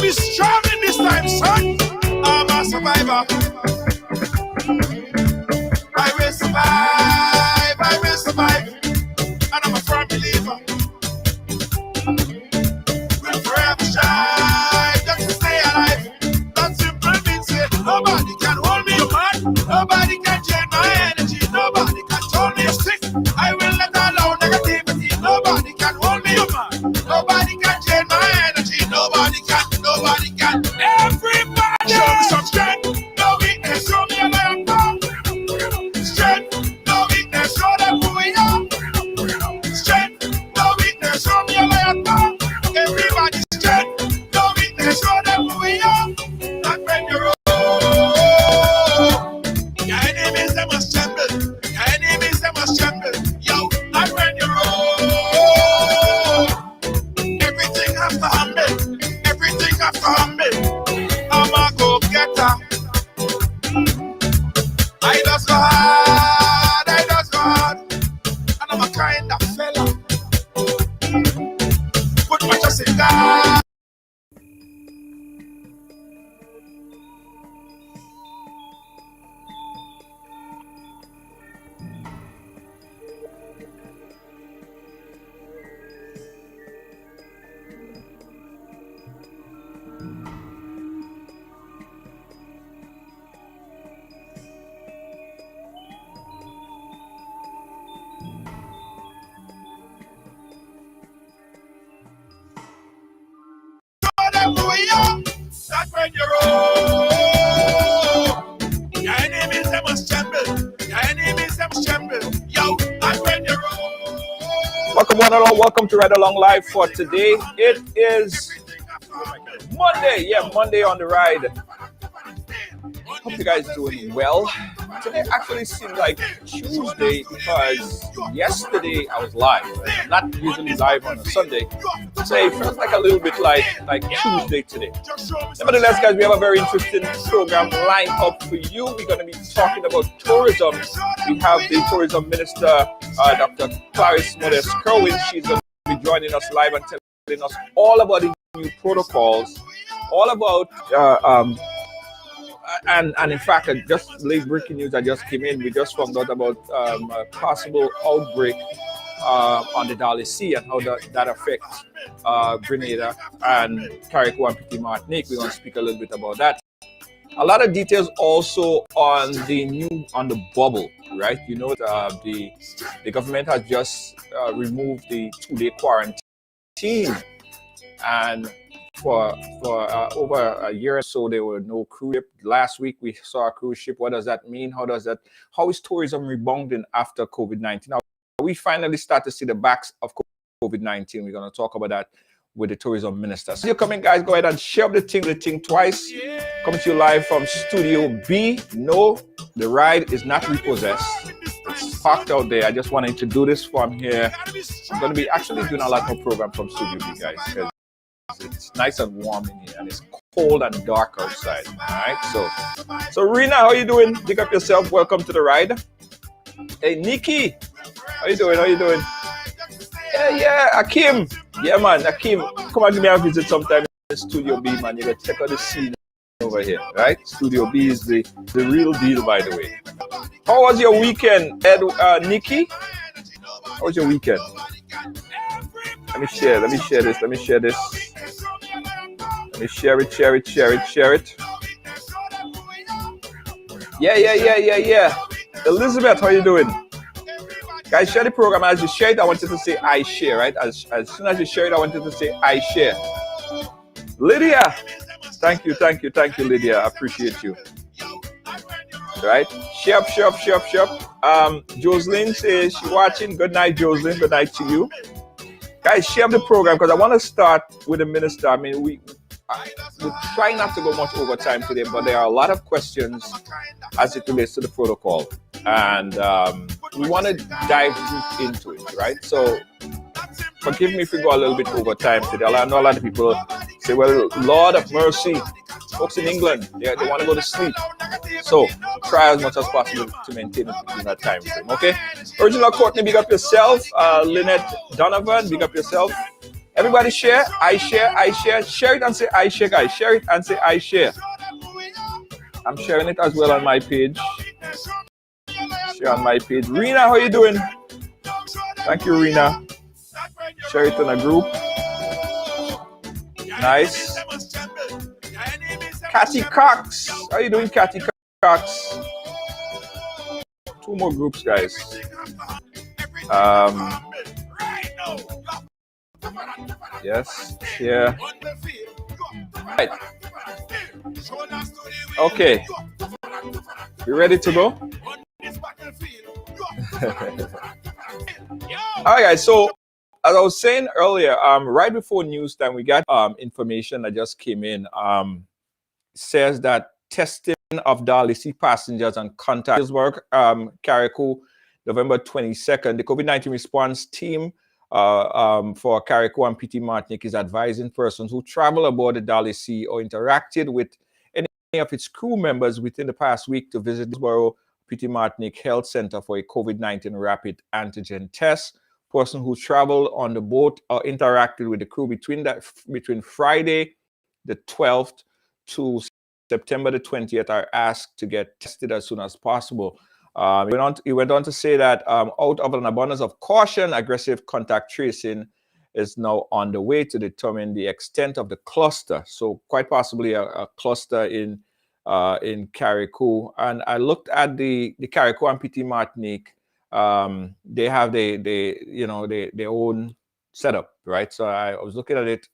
be strong in this time, son. I'm a survivor. I will survive. I will survive. And I'm a firm believer. We'll forever shine just to stay alive. That simple means it. Nobody can hold me apart. Nobody can change my energy. Nobody can hold me a stick. I will let alone negativity. Nobody can hold me apart. Nobody can change my energy. Nobody can. Nobody can. Everybody show me some strength. No weakness. Show me a lion power. Strength. No weakness. Show them who we are. Strength. No weakness. Show me a lion power. Everybody strength. No weakness. Show them who we are. Not when you're old. Your enemies, they must tremble. Your enemies, they must tremble. Yo, not when you're old. Everything has to humble. Everything has to humble. I'm a go-getter. I just go hard. I just go hard. And I'm a kind of fella. Put my trust in God. Not when you're old. Your enemies, they must tremble. Your enemies, they must tremble. Yo, not when you're old. Welcome one and all. Welcome to Ridealong Live for today. It is Monday. Yeah, Monday on the ride. Hope you guys doing well. Today actually seemed like Tuesday because yesterday I was live. I'm not usually live on a Sunday. Today feels like a little bit like Tuesday today. Nevertheless, guys, we have a very interesting program lined up for you. We're going to be talking about tourism. We have the Tourism Minister, Dr. Claris Modeste-Curwen. She's going to be joining us live and telling us all about the new protocols, all about and in fact, just late breaking news that just came in. We just found out about a possible outbreak on the Dali Sea and how that affects Grenada and Carriacou and Petit Martinique. We're going to speak a little bit about that. A lot of details also on the bubble, right? You know, the government has just removed the 2-day quarantine, and for over a year or so there were no cruise ship. Last week we saw a cruise ship. What does that mean? How is tourism rebounding after COVID-19? Now we finally start to see the backs of COVID-19. We're going to talk about that with the tourism minister. So you're coming, guys, go ahead and share the thing twice. Coming to you live from Studio B. No, the ride is not repossessed. It's parked out there. I just wanted to do this from here. I'm going to be actually doing a lot more program from Studio B, guys, because it's nice and warm in here and it's cold and dark outside. All right, so Rena, how you doing? Pick up yourself. Welcome to the ride. Hey, Nikki, how you doing? Yeah, Akim. Yeah, man, Akim, come and give me a visit sometime in Studio B, man. You gotta check out the scene over here, right? Studio B is the real deal, by the way. How was your weekend, Nikki? How was your weekend? Let me share this. Let me share it. Yeah. Elizabeth, how you doing? Guys, share the program. As you share it, I wanted to say I share, right? As soon as you share it, I wanted to say I share. Lydia, thank you, Lydia. I appreciate you. Right? Share up. Jocelyn says she's watching. Good night, Jocelyn. Good night to you. Guys, share the program because I want to start with the minister. I mean, we try not to go much over time today, but there are a lot of questions as it relates to the protocol. And we want to dive deep into it, right? So forgive me if we go a little bit over time today. I know a lot of people say, well, Lord of mercy, folks in England, they want to go to sleep. So try as much as possible to maintain it in that time frame, okay? Original Courtney, big up yourself. Lynette Donovan, big up yourself. Everybody share. I share. I share. Share it and say I share, guys. Share it and say I share. I'm sharing it as well on my page. Share on my page. Rena, how you doing? Thank you, Rena. Share it in a group. Nice. Catty Cox. How you doing, Catty Cox? 2 more groups, guys. Yes. Yeah. Right. Okay. You ready to go? All right, guys. So, as I was saying earlier, right before news time, we got information that just came in. Says that testing of Dalhousie passengers and contacts work. Carriacou, November 22nd. The COVID-19 response team for Carriacou and PT Martinique is advising persons who travel aboard the Dalhousie or interacted with any of its crew members within the past week to visit Hillsborough PT Martinique Health Center for a COVID-19 rapid antigen test. Person who traveled on the boat or interacted with the crew between Friday the 12th to September the 20th are asked to get tested as soon as possible. He went on to say that out of an abundance of caution, aggressive contact tracing is now on the way to determine the extent of the cluster. So quite possibly a cluster in Carriacou. And I looked at the Carriacou and PT Martinique. They have their own setup, right? So I was looking at it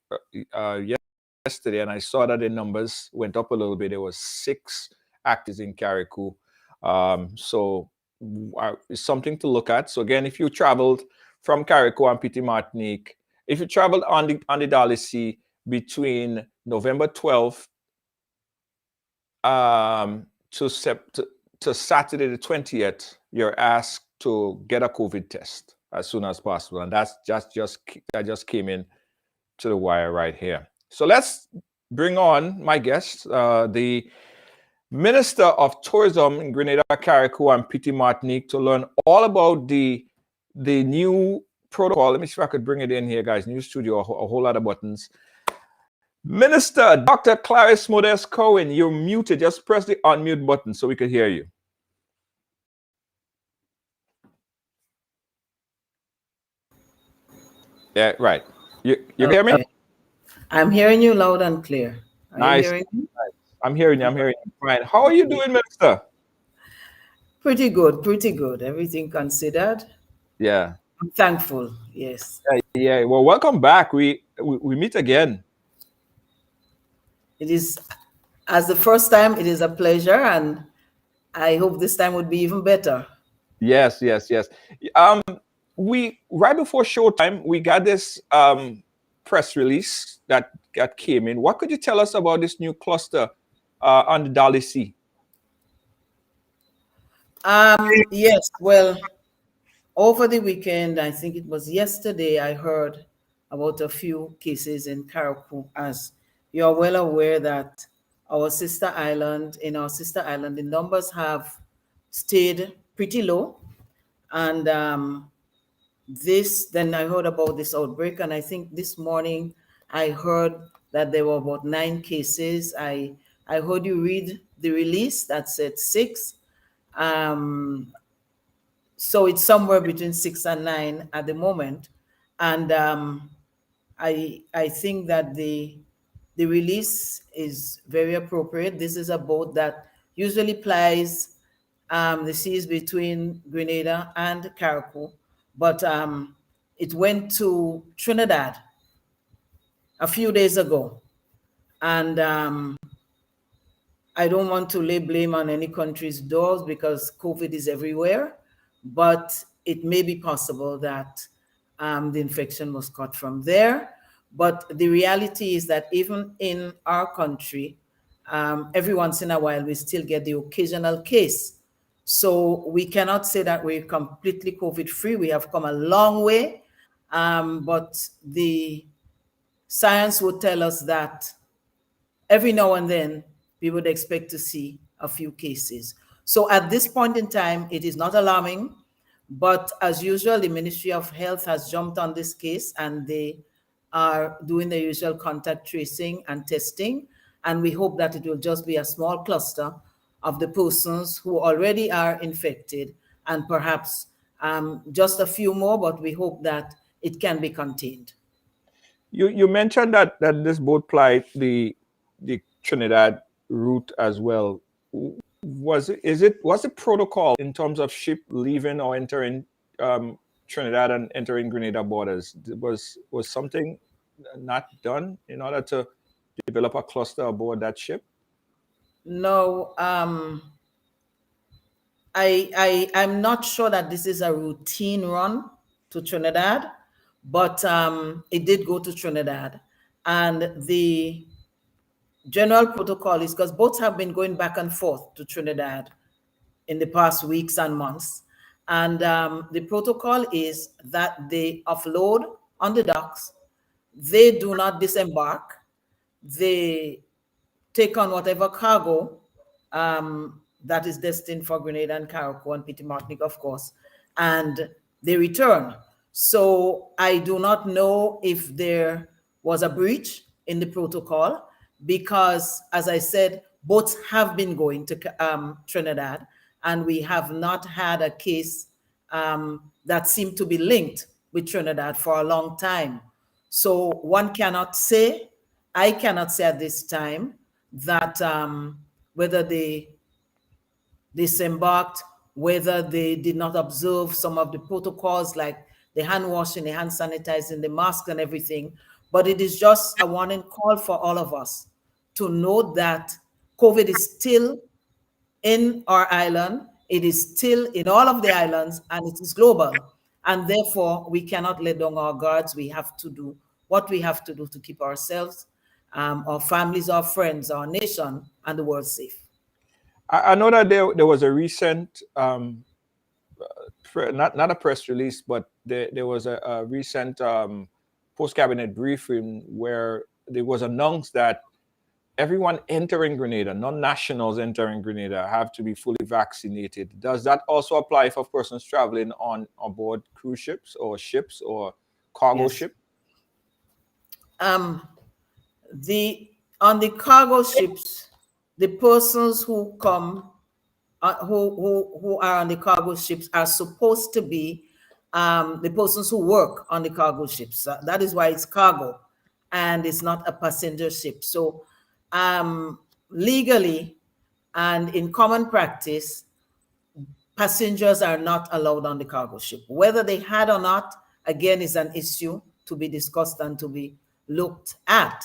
yesterday, and I saw that the numbers went up a little bit. There was 6 actors in Carriacou. So it's something to look at. So again, if you traveled from Carriacou and PT Martinique, if you traveled on the Dalhousie between November 12th to Saturday the 20th, you're asked to get a COVID test as soon as possible. And that just came in to the wire right here. So let's bring on my guest, the Minister of Tourism in Grenada, Carriacou, and PT Martinique, to learn all about the new protocol. Let me see if I could bring it in here, guys. New studio, a whole lot of buttons. Minister Dr. Claris Modeste-Curwen, you're muted. Just press the unmute button so we can hear you. Yeah, right. You hear me? I'm hearing you loud and clear. Nice. You hearing me? I'm hearing you. Fine. How are you doing, Minister? Pretty good. Everything considered. Yeah. I'm thankful. Yes. Yeah. Well, welcome back. We meet again. It is, as the first time, it is a pleasure, and I hope this time would be even better. Yes. We right before showtime, we got this press release that came in. What could you tell us about this new cluster on the Dalhousie? Yes, well, over the weekend, I think it was yesterday, I heard about a few cases in Carriacou. As you are well aware that in our sister island, the numbers have stayed pretty low. And then I heard about this outbreak, and I think this morning I heard that there were about 9 cases. I heard you read the release that said 6. So it's somewhere between 6 and 9 at the moment. And I think that the release is very appropriate. This is a boat that usually plies the seas between Grenada and Carriacou, but it went to Trinidad a few days ago. And I don't want to lay blame on any country's doors because COVID is everywhere, but it may be possible that the infection was caught from there. But the reality is that even in our country, every once in a while, we still get the occasional case. So we cannot say that we're completely COVID-free. We have come a long way, but the science would tell us that every now and then we would expect to see a few cases. So at this point in time, it is not alarming, but as usual, the Ministry of Health has jumped on this case, and they are doing the usual contact tracing and testing, and we hope that it will just be a small cluster of the persons who already are infected, and perhaps just a few more, but we hope that it can be contained. You mentioned that this boat plied the Trinidad route as well. What's the protocol in terms of ship leaving or entering Trinidad and entering Grenada borders? Was something not done in order to develop a cluster aboard that ship? No, I'm not sure that this is a routine run to Trinidad, but it did go to Trinidad, and the general protocol is, because boats have been going back and forth to Trinidad in the past weeks and months, and the protocol is that they offload on the docks, they do not disembark, they take on whatever cargo that is destined for Grenada and Carriacou and Petit Martinique, of course, and they return. So I do not know if there was a breach in the protocol, because, as I said, boats have been going to Trinidad, and we have not had a case that seemed to be linked with Trinidad for a long time. So one cannot say, I cannot say at this time that whether they disembarked, whether they did not observe some of the protocols like the hand washing, the hand sanitizing, the mask and everything. But it is just a warning call for all of us to know that COVID is still in our island. It is still in all of the islands, and it is global. And therefore, we cannot let down our guards. We have to do what we have to do to keep ourselves, our families, our friends, our nation, and the world safe. I know that there was a recent, not a press release, but there was a recent post-cabinet briefing where it was announced that everyone entering Grenada, non-nationals entering Grenada, have to be fully vaccinated. Does that also apply for persons traveling on board cruise ships or cargo Yes. ship? On the cargo ships, the persons who come, who are on the cargo ships are supposed to be the persons who work on the cargo ships. That is why it's cargo, and it's not a passenger ship. So legally and in common practice, passengers are not allowed on the cargo ship. Whether they had or not, again, is an issue to be discussed and to be looked at.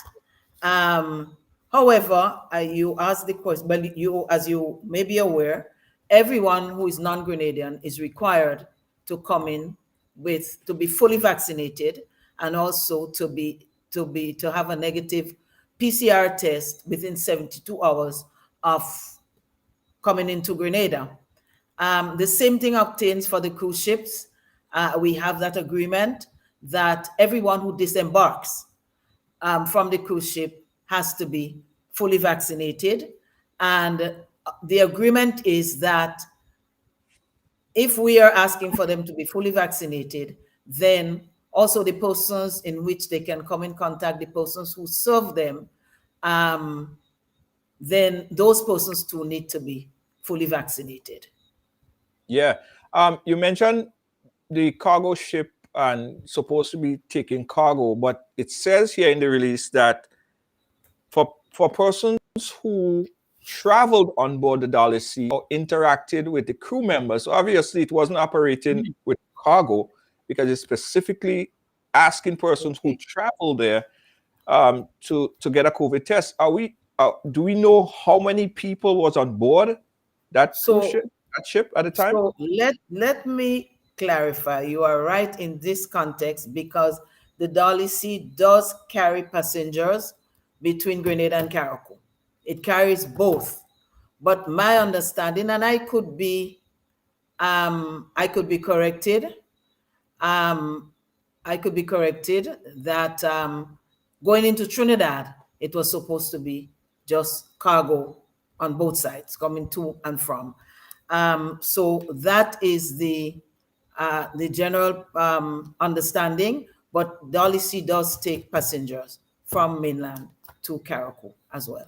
However, you asked the question, but as you may be aware, everyone who is non-Grenadian is required to come in to be fully vaccinated, and also to have a negative PCR test within 72 hours of coming into Grenada. The same thing obtains for the cruise ships. We have that agreement that everyone who disembarks from the cruise ship has to be fully vaccinated. And the agreement is that if we are asking for them to be fully vaccinated, then also the persons in which they can come in contact, the persons who serve them, then those persons too need to be fully vaccinated. Yeah. You mentioned the cargo ship and supposed to be taking cargo, but it says here in the release that for persons who traveled on board the Dolly Sea or interacted with the crew members, so obviously it wasn't operating with cargo, because it's specifically asking persons who travel there to get a COVID test. Do we know how many people was on board that ship at the time? So let me clarify. You are right in this context, because the Dolly Sea does carry passengers between Grenada and Carriacou. It carries both. But my understanding, and I could be corrected. I could be corrected that going into Trinidad, it was supposed to be just cargo on both sides, coming to and from. So that is the general understanding. but Dolly C does take passengers from mainland to Carriacou as well.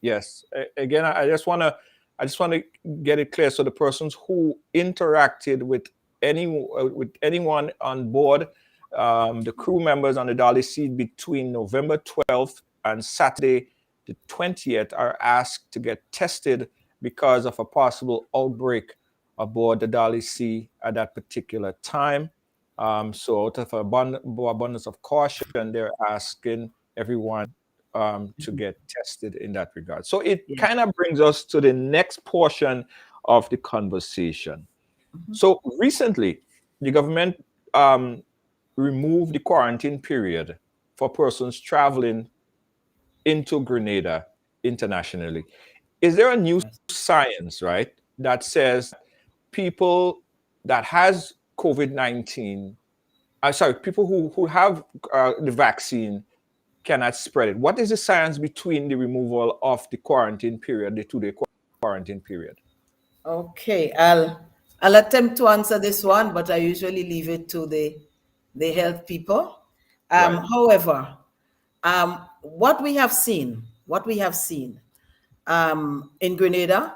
Yes. Again, I just want to get it clear. So the persons who interacted with anyone on board, the crew members on the Dolly Seed between November 12th and Saturday the 20th are asked to get tested because of a possible outbreak aboard the Dolly Sea at that particular time. So out of abundance of caution, they're asking everyone to get tested in that regard. So it Yeah. kind of brings us to the next portion of the conversation. So recently, the government removed the quarantine period for persons traveling into Grenada internationally. Is there a new science, right, that says people that has COVID-19, people who have the vaccine cannot spread it? What is the science between the removal of the quarantine period, the 2-day quarantine period? Okay, I'll attempt to answer this one, but I usually leave it to the health people. Right. However, what we have seen in Grenada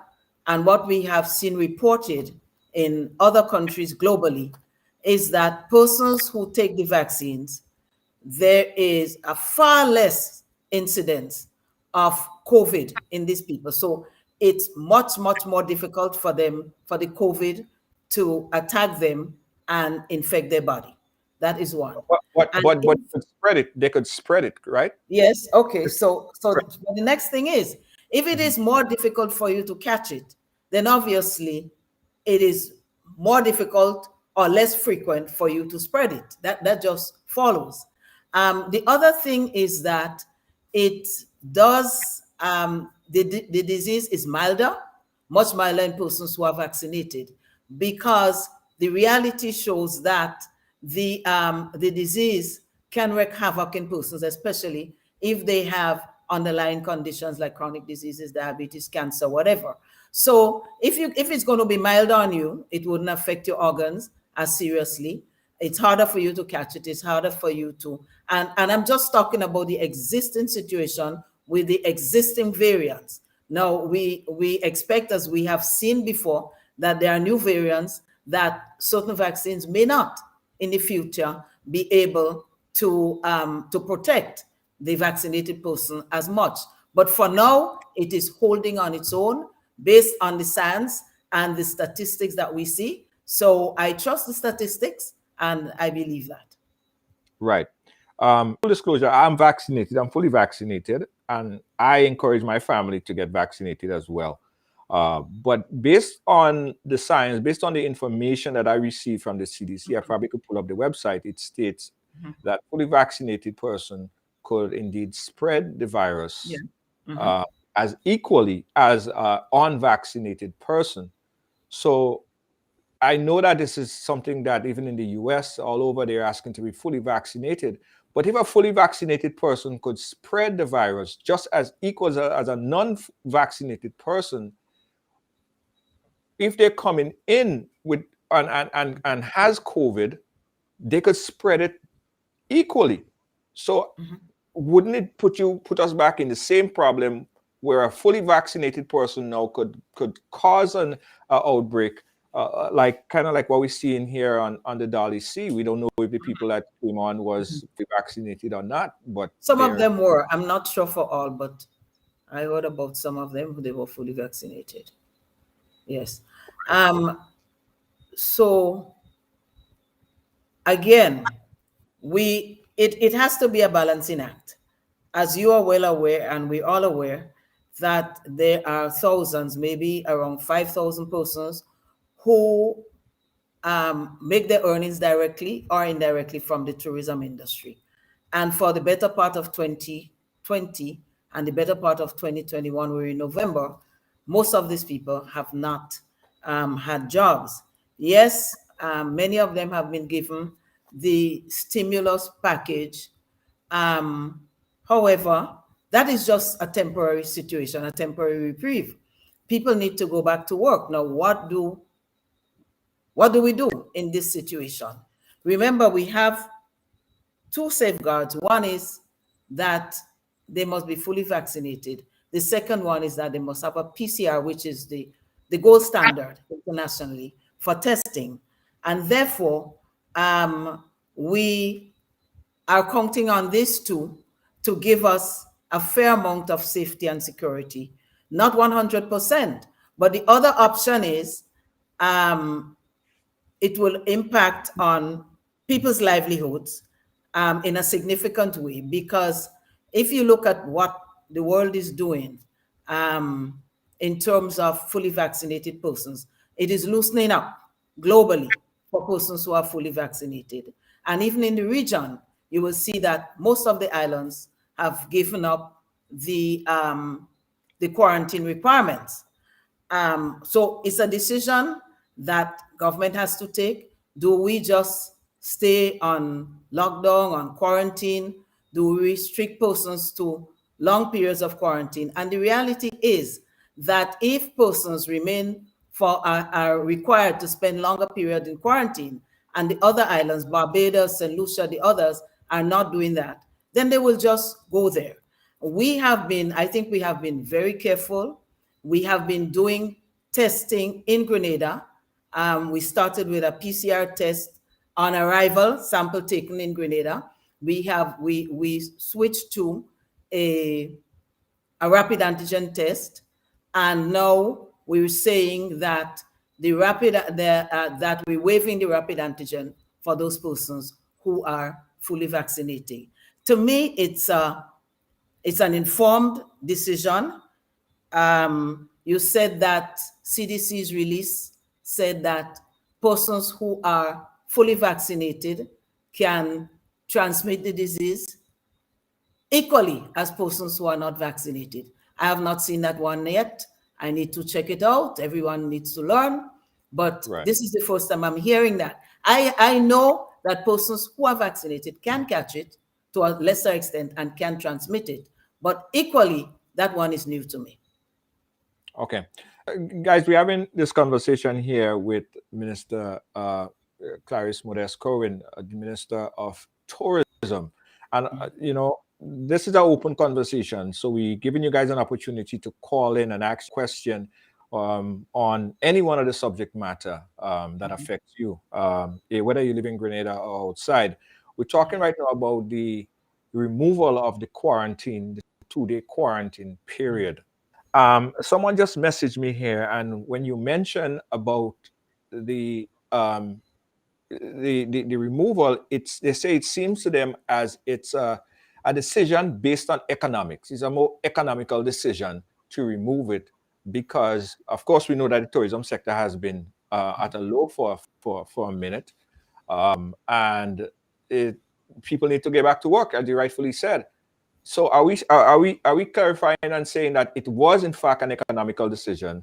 and what we have seen reported in other countries globally is that persons who take the vaccines, there is a far less incidence of COVID in these people. So it's much, much more difficult for them, for the COVID to attack them and infect their body. That is one. But And they could spread it. They could spread it, right? yes, okay. So the next thing is, if it is more difficult for you to catch it, then obviously it is more difficult or less frequent for you to spread it. That just follows. The other thing is that it does, the disease is milder, much milder in persons who are vaccinated, because the reality shows that the disease can wreak havoc in persons, especially if they have underlying conditions like chronic diseases, diabetes, cancer, whatever. So if it's going to be mild on you, it wouldn't affect your organs as seriously. It's harder for you to catch it. It's harder for you to, and I'm just talking about the existing situation with the existing variants. Now, we expect, as we have seen before, that there are new variants that certain vaccines may not in the future be able to protect the vaccinated person as much. But for now, it is holding on its own based on the science and the statistics that we see. So I trust the statistics and I believe that. Right. Full disclosure, I'm vaccinated. I'm fully vaccinated, and I encourage my family to get vaccinated as well. But based on the science, based on the information that I received from the CDC, I probably could pull up the website. It states that fully vaccinated person could indeed spread the virus as equally as an unvaccinated person. So I know that this is something that even in the US, all over, they're asking to be fully vaccinated. But if a fully vaccinated person could spread the virus just as equal as a non-vaccinated person, if they're coming in with and has COVID, they could spread it equally. So wouldn't it put us back in the same problem where a fully vaccinated person now could cause an outbreak, like kind of like what we see in here on the Dolly Sea? We don't know if the people that came on was vaccinated or not, but some of them were. I'm not sure for all, but I heard about some of them who they were fully vaccinated. Yes. So again, it has to be a balancing act. As you are well aware, and we're all aware, that there are thousands, maybe around 5,000 persons who make their earnings directly or indirectly from the tourism industry. And for the better part of 2020 and the better part of 2021, we're in November, most of these people have not had jobs. Yes, many of them have been given the stimulus package. However, that is just a temporary situation, a temporary reprieve. People need to go back to work. Now, what do we do in this situation? Remember, we have two safeguards. One is that they must be fully vaccinated. The second one is that they must have a PCR, which is the gold standard internationally for testing. And therefore, we are counting on these two to give us a fair amount of safety and security. Not 100%, but the other option is it will impact on people's livelihoods in a significant way, because if you look at what the world is doing in terms of fully vaccinated persons, it is loosening up globally for persons who are fully vaccinated. And even in the region, you will see that most of the islands have given up the quarantine requirements. So it's a decision that government has to take. Do we just stay on lockdown, on quarantine? Do we restrict persons to long periods of quarantine? And the reality is that if persons remain are required to spend longer period in quarantine, and the other islands, Barbados, St. Lucia, the others are not doing that, then they will just go there. I think we have been very careful. We have been doing testing in Grenada. We started with a PCR test on arrival, sample taken in Grenada. We switched to a rapid antigen test, and now we're saying that that we're waiving the rapid antigen for those persons who are fully vaccinated. To me, it's an informed decision. You said that CDC's release said that persons who are fully vaccinated can transmit the disease equally as persons who are not vaccinated. I have not seen that one yet. I need to check it out. Everyone needs to learn. But This is the first time I'm hearing that. I know that persons who are vaccinated can catch it to a lesser extent and can transmit it. But equally, that one is new to me. Okay. Guys, we're having this conversation here with Minister Claris Modeste-Curwen, the Minister of Tourism. And, this is an open conversation. So we're giving you guys an opportunity to call in and ask a question on any one of the subject matter that affects you, whether you live in Grenada or outside. We're talking right now about the removal of the quarantine, the 2-day quarantine period. Someone just messaged me here, and when you mention about the removal, they say it seems to them as it's a decision based on economics. It's a more economical decision to remove it because, of course, we know that the tourism sector has been at a low for a minute, and people need to get back to work, as you rightfully said. So are we clarifying and saying that it was in fact an economical decision,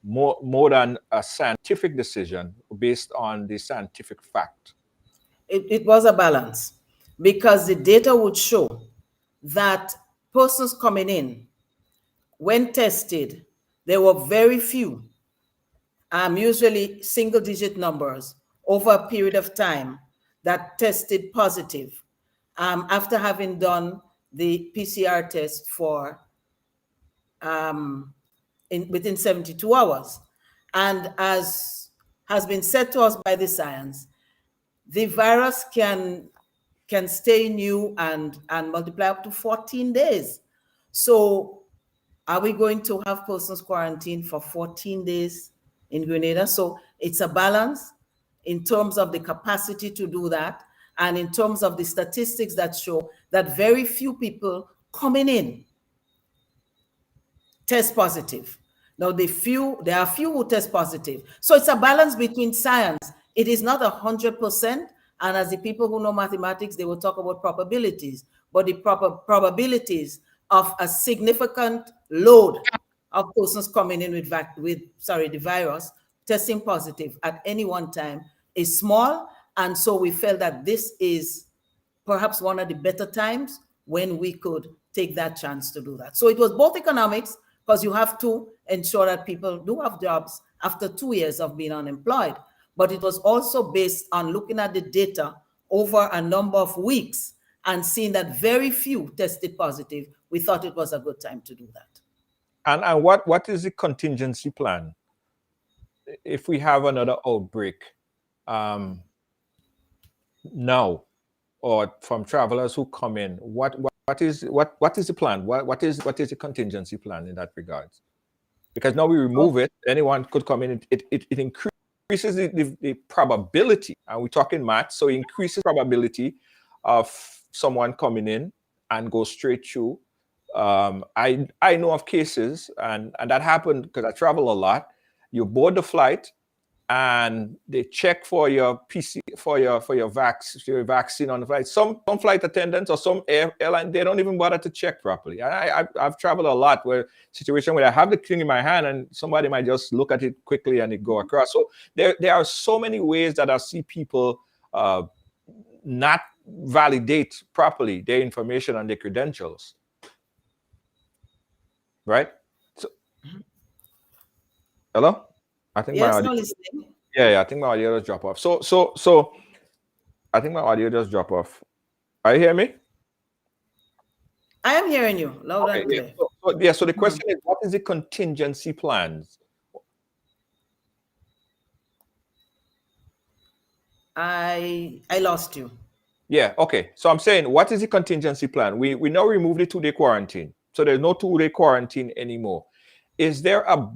more than a scientific decision based on the scientific fact? It was a balance, because the data would show that persons coming in, when tested, there were very few, usually single-digit numbers over a period of time that tested positive after having done the PCR test for within 72 hours. And as has been said to us by the science, the virus can stay new and multiply up to 14 days. So are we going to have persons quarantined for 14 days in Grenada? So it's a balance in terms of the capacity to do that, and in terms of the statistics that show that very few people coming in test positive. Now, there are few who test positive. So it's a balance between science. It is not 100%. And as the people who know mathematics, they will talk about probabilities. But the probabilities of a significant load of persons coming in with the virus testing positive at any one time is small. And so we felt that this is perhaps one of the better times when we could take that chance to do that. So it was both economics, because you have to ensure that people do have jobs after 2 years of being unemployed. But it was also based on looking at the data over a number of weeks and seeing that very few tested positive, we thought it was a good time to do that. And what is the contingency plan if we have another outbreak now, or from travelers who come in? What is the plan? What is the contingency plan in that regards? Because now we remove it, anyone could come in. It increases the probability, and we're talking math, so it increases probability of someone coming in and go straight through. I know of cases, and that happened because I travel a lot. You board the flight, and they check for your for your vaccine on the flight. Some flight attendants or some airline, they don't even bother to check properly. I've traveled a lot where situation where I have the thing in my hand and somebody might just look at it quickly and it go across. So there are so many ways that I see people not validate properly their information and their credentials. Right? So, hello? I think yes, my audio, no listening. yeah, I think my audio just drop off. So I think my audio just drop off. Are you hearing me? I am hearing you loud and clear. So the question is, what is the contingency plans? I lost you. Yeah, okay. So I'm saying, what is the contingency plan? We now remove the 2-day quarantine. So there's no 2-day quarantine anymore. Is there a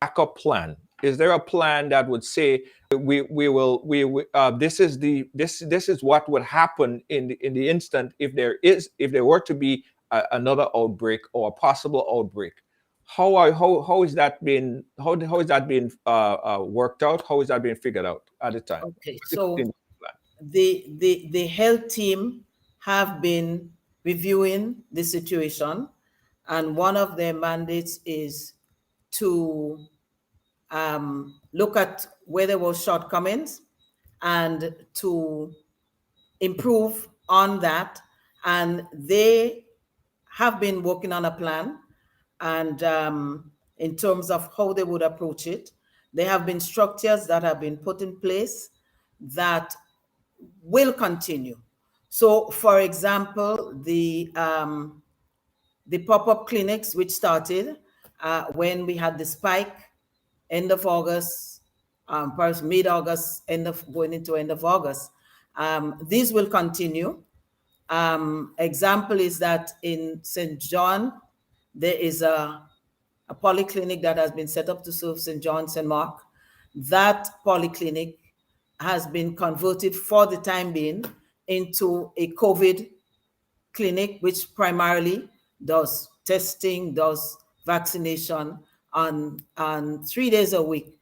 backup plan? Is there a plan that would say this is what would happen in the instant if there were to be another outbreak or a possible outbreak? How is that being worked out? How is that being figured out at the time? Okay, so the health team have been reviewing the situation, and one of their mandates is to look at where there were shortcomings and to improve on that. And they have been working on a plan, and in terms of how they would approach it, there have been structures that have been put in place that will continue. So, for example, the pop-up clinics, which started when we had the spike end of August, perhaps mid-August, going into end of August. These will continue. Example is that in St. John, there is a polyclinic that has been set up to serve St. John, St. Mark. That polyclinic has been converted for the time being into a COVID clinic, which primarily does testing, does vaccination on 3 days a week,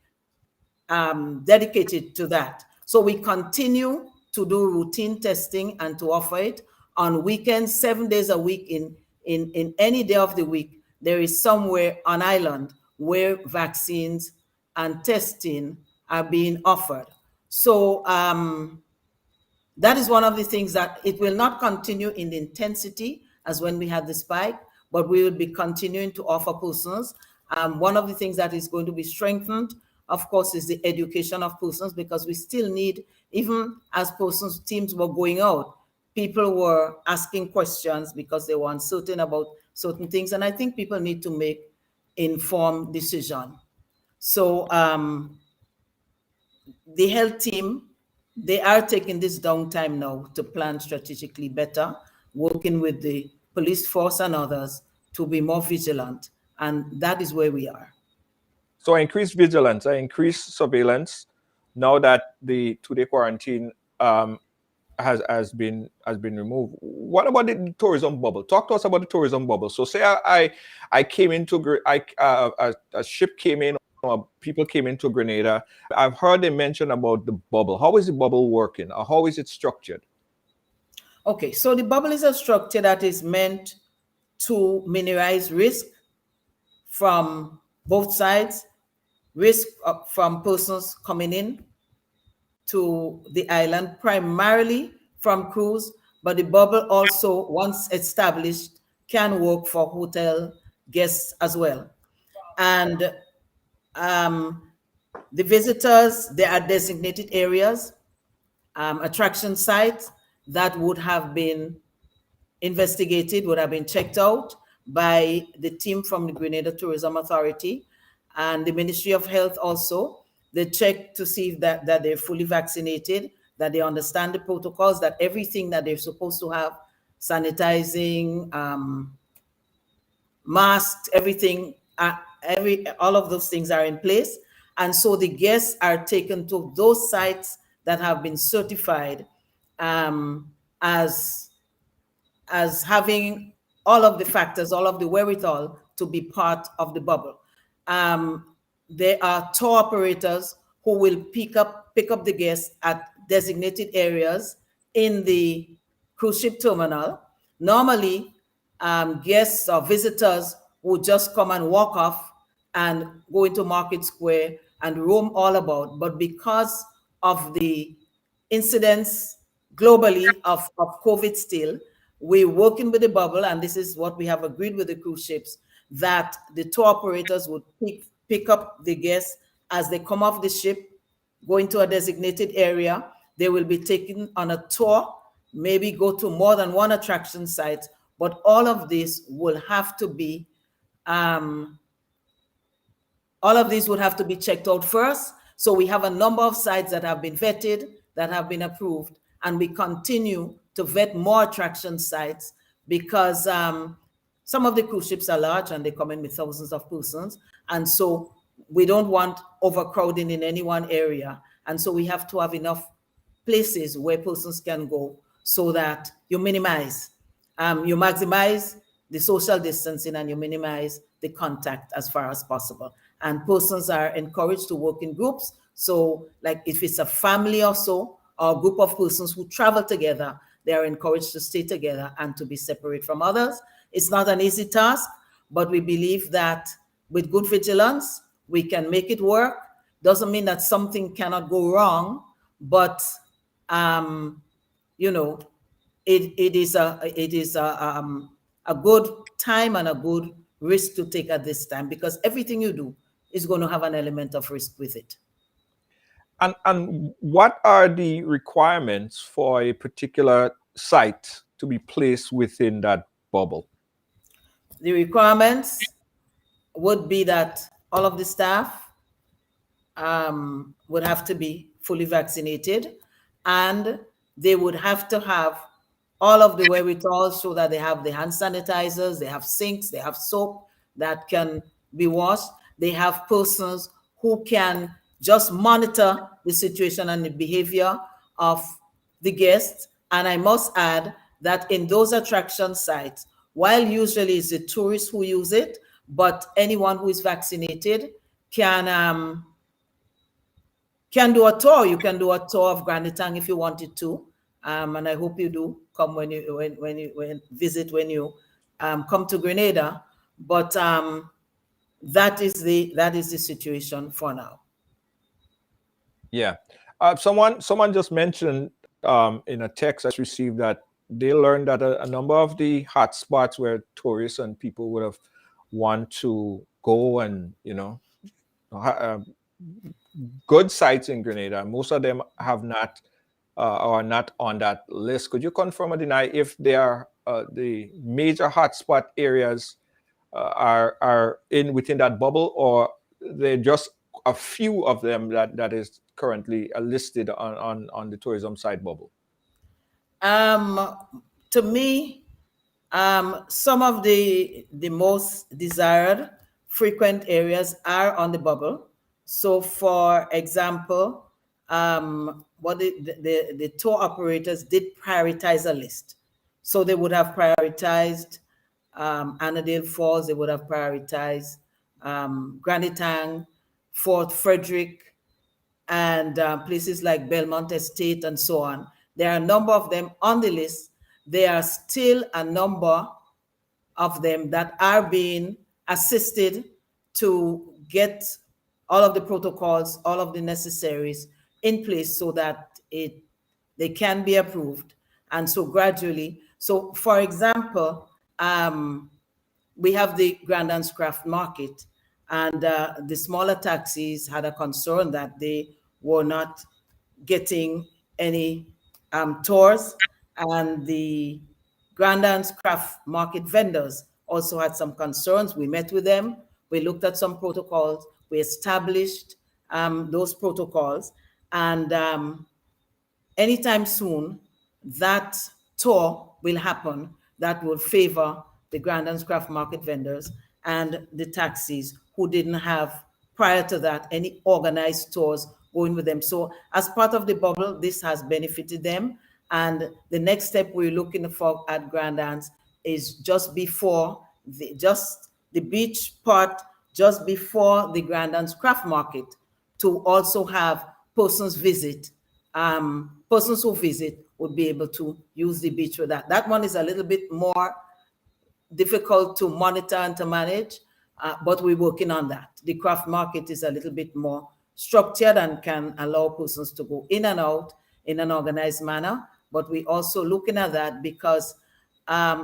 dedicated to that. So we continue to do routine testing and to offer it on weekends, 7 days a week. In any day of the week, there is somewhere on island where vaccines and testing are being offered. So that is one of the things that it will not continue in the intensity as when we had the spike, but we will be continuing to offer persons. One of the things that is going to be strengthened, of course, is the education of persons, because we still need, even as persons teams were going out, people were asking questions because they were uncertain about certain things. And I think people need to make informed decision. So the health team, they are taking this downtime now to plan strategically better, working with the police force and others to be more vigilant. And that is where we are. So increased vigilance, increased surveillance, now that the 2-day quarantine has been removed. What about the tourism bubble? Talk to us about the tourism bubble. So say I came into a ship came in, or people came into Grenada. I've heard they mention about the bubble. How is the bubble working, or how is it structured? Okay, so the bubble is a structure that is meant to minimize risk from both sides, risk from persons coming in to the island, primarily from cruise, but the bubble also, once established, can work for hotel guests as well. And the visitors, there are designated areas, attraction sites that would have been investigated, would have been checked out by the team from the Grenada Tourism Authority and the Ministry of Health also. They check to see that they're fully vaccinated, that they understand the protocols, that everything that they're supposed to have, sanitizing, masks, everything, all of those things are in place. And so the guests are taken to those sites that have been certified as having all of the factors, all of the wherewithal to be part of the bubble. There are tour operators who will pick up the guests at designated areas in the cruise ship terminal. Normally, guests or visitors would just come and walk off and go into Market Square and roam all about. But because of the incidents globally of COVID still, we're working with the bubble, and this is what we have agreed with the cruise ships, that the tour operators would pick up the guests as they come off the ship, go into a designated area. They will be taken on a tour, maybe go to more than one attraction site, but all of this will have to be checked out first. So we have a number of sites that have been vetted, that have been approved, and we continue to vet more attraction sites because some of the cruise ships are large and they come in with thousands of persons. And so we don't want overcrowding in any one area. And so we have to have enough places where persons can go so that you maximize the social distancing and you minimize the contact as far as possible. And persons are encouraged to work in groups. So like if it's a family or so, or a group of persons who travel together, they are encouraged to stay together and to be separate from others. It's not an easy task, but we believe that with good vigilance, we can make it work. Doesn't mean that something cannot go wrong, but it is a good time and a good risk to take at this time, because everything you do is going to have an element of risk with it. And what are the requirements for a particular site to be placed within that bubble? The requirements would be that all of the staff would have to be fully vaccinated, and they would have to have all of the wherewithal so that they have the hand sanitizers, they have sinks, they have soap that can be washed. They have persons who can just monitor the situation and the behavior of the guests. And I must add that in those attraction sites, while usually it's the tourists who use it, but anyone who is vaccinated can do a tour. You can do a tour of Ridealong if you wanted to, and I hope you do come when you visit when you come to Grenada. But that is the situation for now. Yeah, someone just mentioned in a text I received that they learned that a number of the hotspots where tourists and people would have want to go and good sites in Grenada, most of them have not are not on that list. Could you confirm or deny if they are the major hotspot areas are within that bubble, or they're just a few of them that is currently listed on the tourism site bubble? To me, some of the most desired frequent areas are on the bubble. So for example, what the tour operators did prioritize a list. So they would have prioritized Annandale Falls, they would have prioritized Ridealong, Fort Frederick, and places like Belmont Estate and so on. There are a number of them on the list. There are still a number of them that are being assisted to get all of the protocols, all of the necessaries in place so that they can be approved. And so gradually, so for example, we have the Grand Anse Craft Market, and the smaller taxis had a concern that they were not getting any tours, and the Grandance Craft Market vendors also had some concerns. We met with them. We looked at some protocols. We established those protocols. And anytime soon, that tour will happen that will favor the Grandance Craft Market vendors and the taxis who didn't have, prior to that, any organized tours going with them. So as part of the bubble, this has benefited them. And the next step we're looking for at Grandance is just before the beach part, just before the Grandance Craft Market, to also have persons visit. Persons who visit would be able to use the beach for that. That one is a little bit more difficult to monitor and to manage, but we're working on that. The craft market is a little bit more structured and can allow persons to go in and out in an organized manner. But we're also looking at that because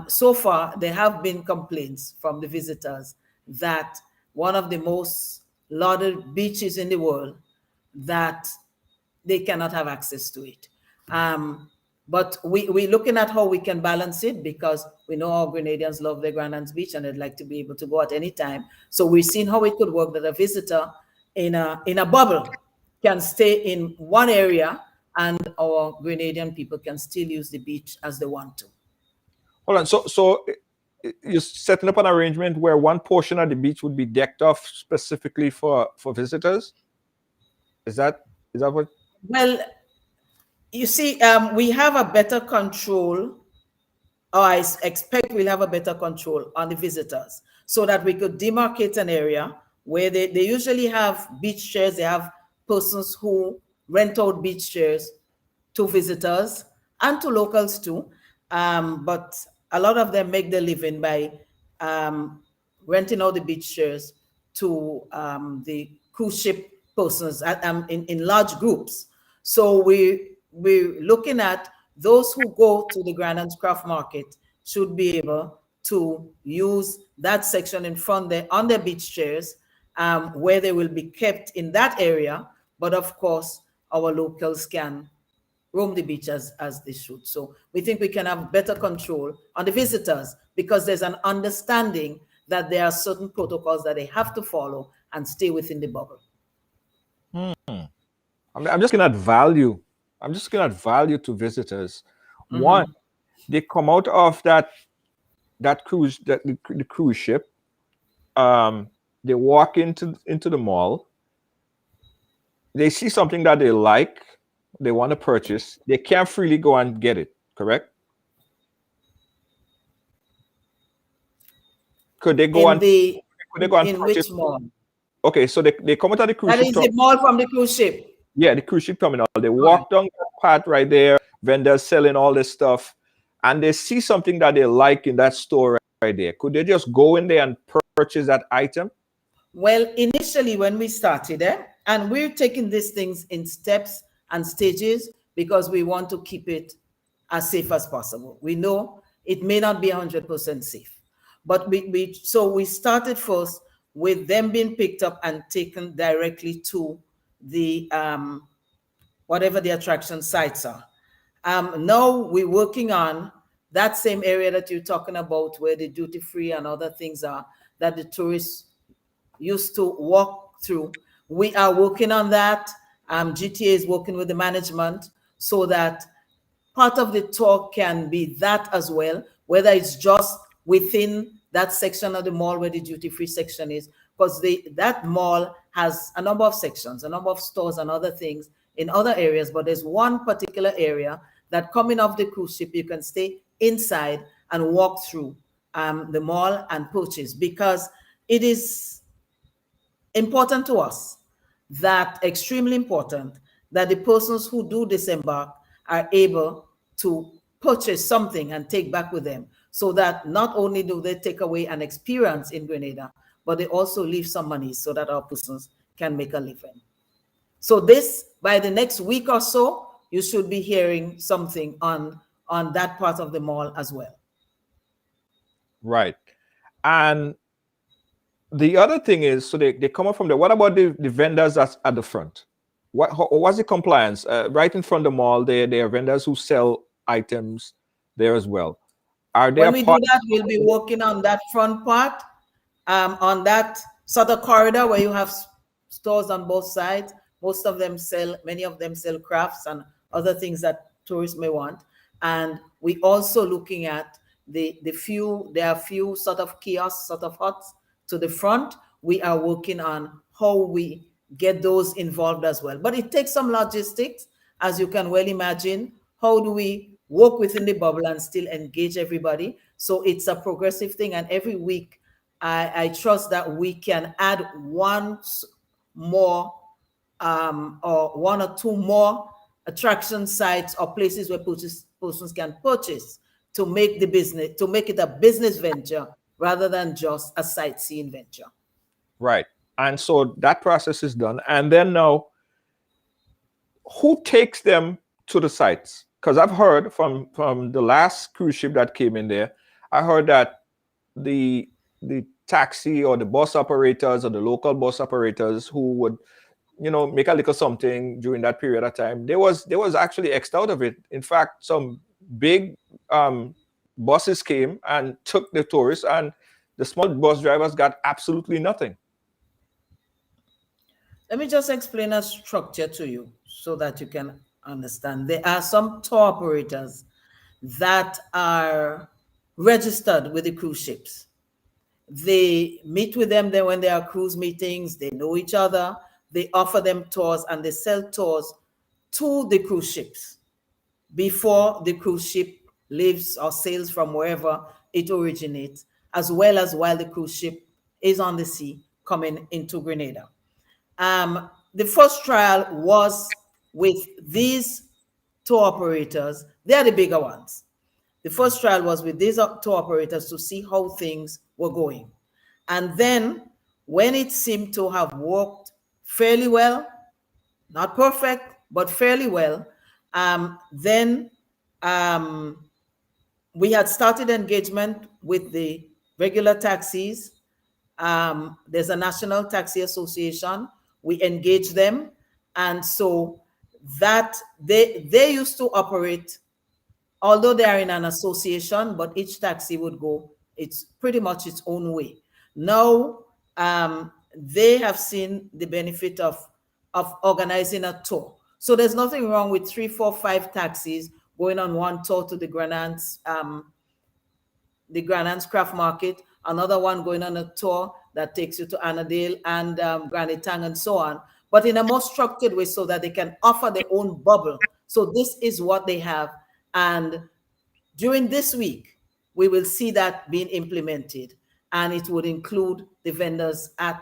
so far there have been complaints from the visitors that one of the most lauded beaches in the world, that they cannot have access to it. But we're looking at how we can balance it, because we know our Grenadians love their Grandance Beach and they'd like to be able to go at any time. So we're seeing how it could work that a visitor in a bubble can stay in one area and our Grenadian people can still use the beach as they want to. Hold on. So you're setting up an arrangement where one portion of the beach would be decked off specifically for visitors? Is that what? Well, you see, we have a better control, or I expect we'll have a better control on the visitors, so that we could demarcate an area where they usually have beach chairs. They have persons who rent out beach chairs to visitors and to locals too. But a lot of them make their living by renting out the beach chairs to the cruise ship persons in large groups. So we're looking at those who go to the Grandance Craft Market should be able to use that section in front there on their beach chairs, where they will be kept in that area. But of course, our locals can roam the beach as they should. So we think we can have better control on the visitors, because there's an understanding that there are certain protocols that they have to follow and stay within the bubble. I'm just going to add value. I'm just going to add value to visitors. One, they come out of that cruise, the cruise ship. They walk into the mall. They see something that they like, they want to purchase. They can't freely go and get it. Correct? Could they go and in purchase? which mall? Okay, so they come out of the cruise ship. That is the mall from the cruise ship. Yeah, the cruise ship terminal. They walk down that path right there, vendors selling all this stuff, and they see something that they like in that store right there. Could they just go in there and purchase that item? Well, initially when we started, and we're taking these things in steps and stages because we want to keep it as safe as possible. We know it may not be 100% safe, but so we started first with them being picked up and taken directly to the whatever the attraction sites are. Now we're working on that same area that you're talking about, where the duty free and other things are that the tourists used to walk through. We are working on that. GTA is working with the management so that part of the tour can be that as well, whether it's just within that section of the mall where the duty-free section is, because that mall has a number of sections, a number of stores and other things in other areas, but there's one particular area that coming off the cruise ship, you can stay inside and walk through the mall and purchase, because it is important to us, that extremely important, that the persons who do disembark are able to purchase something and take back with them, so that not only do they take away an experience in Grenada, but they also leave some money so that our persons can make a living. So this, by the next week or so, you should be hearing something on that part of the mall as well. Right. And the other thing is, so they come up from there. What about the vendors that's at the front? What's the compliance? Right in front of the mall, there are vendors who sell items there as well. Are When there we do parts? that, we'll be working on that front part, on that sort of corridor where you have stores on both sides. Many of them sell crafts and other things that tourists may want. And we also looking at there are few sort of kiosks, sort of huts to the front. We are working on how we get those involved as well. But it takes some logistics, as you can well imagine. How do we work within the bubble and still engage everybody? So it's a progressive thing. And every week, I trust that we can add one more or one or two more attraction sites or places where persons can purchase to make it a business venture rather than just a sightseeing venture. Right. And so that process is done. And then now, who takes them to the sites? Because I've heard from the last cruise ship that came in there, I heard that the taxi or the bus operators or the local bus operators who would, make a little something during that period of time, there was actually X'd out of it. In fact, some big buses came and took the tourists, and the small bus drivers got absolutely nothing. Let me just explain a structure to you so that you can understand. There are some tour operators that are registered with the cruise ships. They meet with them then when there are cruise meetings, they know each other, they offer them tours, and they sell tours to the cruise ships before the cruise ship leaves or sails from wherever it originates, as well as while the cruise ship is on the sea coming into Grenada. The first trial was with these tour operators. They are the bigger ones. The first trial was with these tour operators to see how things were going. And then when it seemed to have worked fairly well, not perfect, but fairly well, then we had started engagement with the regular taxis. There's a National Taxi Association. We engage them. And so that they used to operate, although they are in an association, but each taxi would go, it's pretty much its own way. Now, they have seen the benefit of organizing a tour. So there's nothing wrong with 3, 4, 5 taxis going on one tour to the Granans Craft Market, another one going on a tour that takes you to Annandale and Granny Tang and so on, but in a more structured way so that they can offer their own bubble. So this is what they have. And during this week, we will see that being implemented, and it would include the vendors at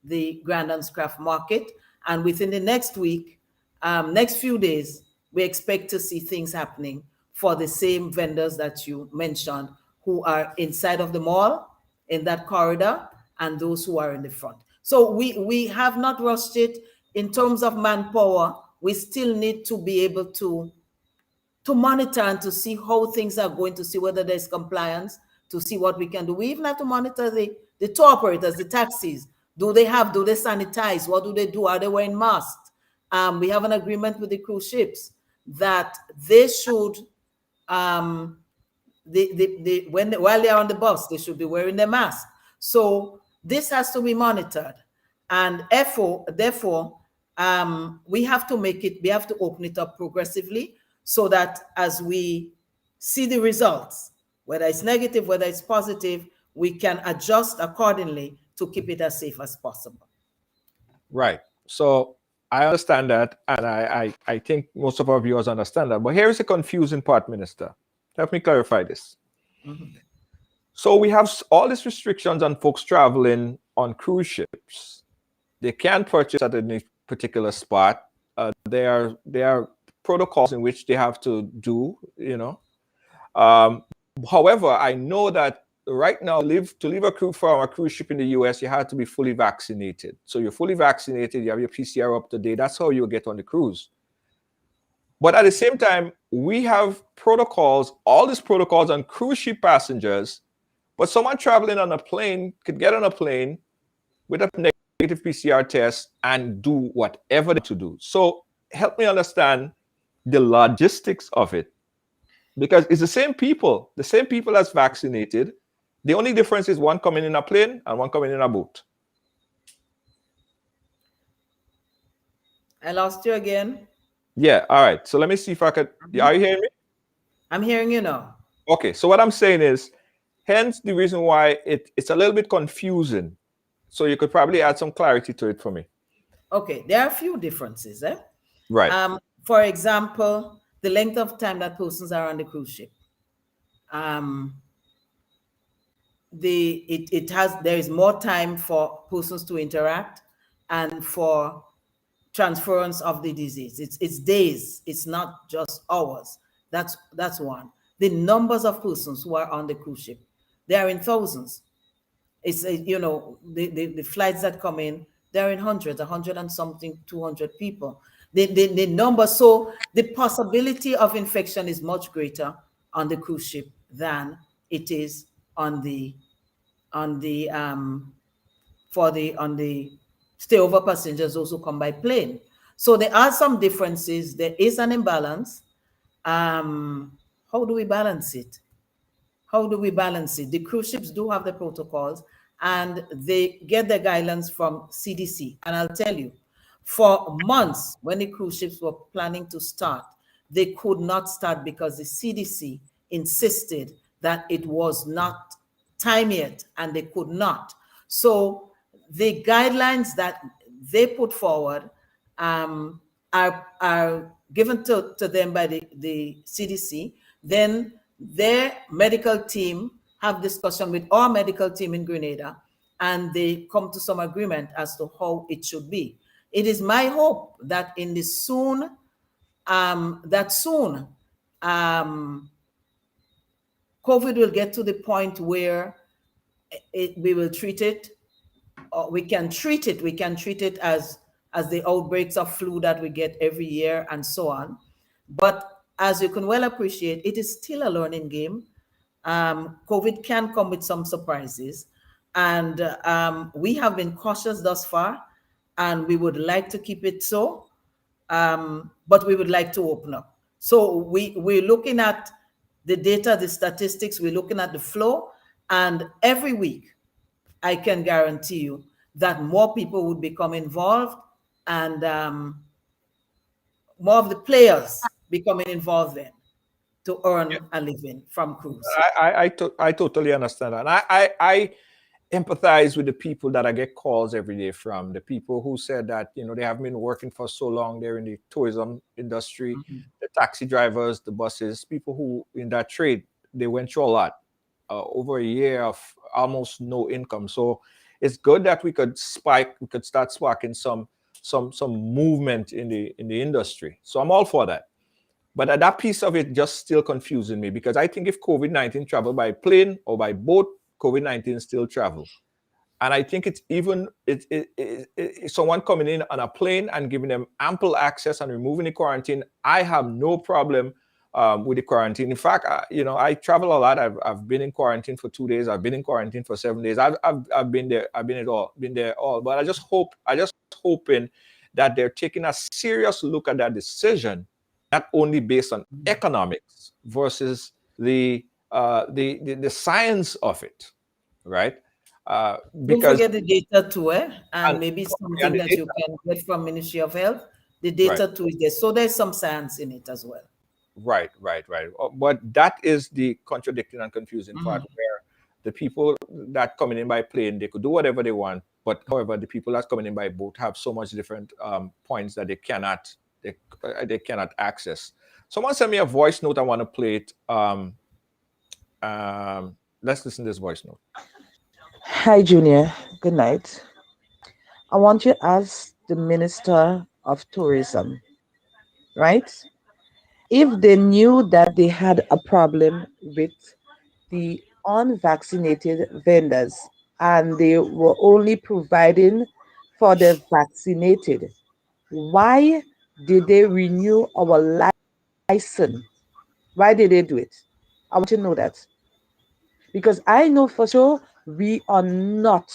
the Grandon's Craft Market. And within the next week, next few days, we expect to see things happening for the same vendors that you mentioned who are inside of the mall, in that corridor, and those who are in the front. So we have not rushed it. In terms of manpower, we still need to be able to monitor and to see how things are going, to see whether there's compliance, to see what we can do. We even have to monitor the tour operators, the taxis. Do they sanitize? What do they do? Are they wearing masks? We have an agreement with the cruise ships that they should, while they're on the bus, they should be wearing their mask. So this has to be monitored. And therefore, we have to open it up progressively, so that as we see the results, whether it's negative, whether it's positive, we can adjust accordingly to keep it as safe as possible. Right. So I understand that, and I think most of our viewers understand that. But here is the confusing part, Minister. Let me clarify this. Mm-hmm. So we have all these restrictions on folks traveling on cruise ships. They can't purchase at any particular spot. There are protocols in which they have to do, however, I know that right now, to leave from a cruise ship in the US, you have to be fully vaccinated. So you're fully vaccinated, you have your PCR up to date. That's how you get on the cruise. But at the same time, we have protocols, all these protocols on cruise ship passengers, but someone traveling on a plane could get on a plane with a negative PCR test and do whatever to do. So help me understand the logistics of it. because it's the same people that's vaccinated. The only difference is one coming in a plane and one coming in a boat. I lost you again. Yeah, all right. So let me see if I could. Are you hearing me? I'm hearing you now. Okay, so what I'm saying is, hence the reason why it's a little bit confusing. So you could probably add some clarity to it for me. Okay, there are a few differences. Right. For example, the length of time that persons are on the cruise ship. Um, there is more time for persons to interact and for transference of the disease. It's days, it's not just hours. That's one. The numbers of persons who are on the cruise ship, they are in thousands. It's the flights that come in, they're in hundreds, 100 and something, 200 people. The number, so the possibility of infection is much greater on the cruise ship than it is on the on the for the on the stayover passengers, those who come by plane. So there are some differences. There is an imbalance. How do we balance it? How do we balance it? The cruise ships do have the protocols and they get the guidelines from CDC. And I'll tell you, for months, when the cruise ships were planning to start, they could not start because the CDC insisted that it was not time yet and they could not. So the guidelines that they put forward are given to them by the CDC. Then their medical team have discussion with our medical team in Grenada, and they come to some agreement as to how it should be. It is my hope that in the soon, COVID will get to the point where we will treat it, or we can treat it as the outbreaks of flu that we get every year and so on. But as you can well appreciate, it is still a learning game. COVID can come with some surprises, and we have been cautious thus far, and we would like to keep it so, but we would like to open up. So we're looking at the data, the statistics, we're looking at the flow, and every week, I can guarantee you that more people would become involved, and more of the players becoming involved then to earn a living from cruise. I totally understand that. And I empathize with the people that I get calls every day from, the people who said that, they have been working for so long. They're in the tourism industry, the taxi drivers, the buses, people who in that trade, they went through a lot, over a year of almost no income. So it's good that we could start sparking some movement in the industry. So I'm all for that. But that piece of it just still confusing me, because I think if COVID-19 travel by plane or by boat, COVID-19 still travel. And I think it's even someone coming in on a plane and giving them ample access and removing the quarantine. I have no problem with the quarantine. In fact, I travel a lot. I've been in quarantine for 2 days. I've been in quarantine for 7 days. I've been there. I've been there all. But I just hoping that they're taking a serious look at that decision, not only based on economics versus the science of it, right? Don't Because forget the data too, and and, maybe and something the that data, you can get from Ministry of Health. The right, data too is there. So there's some science in it as well. right. But that is the contradicting and confusing part, where the people that coming in by plane, they could do whatever they want, but however, the people that's coming in by boat have so much different points that they cannot access. Someone sent me a voice note. I want to play it. Let's listen to this voice note. Hi, Junior. Good night. I want you as the Minister of Tourism, right? If they knew that they had a problem with the unvaccinated vendors and they were only providing for the vaccinated, why did they renew our license? Why did they do it? I want to know that. Because I know for sure we are not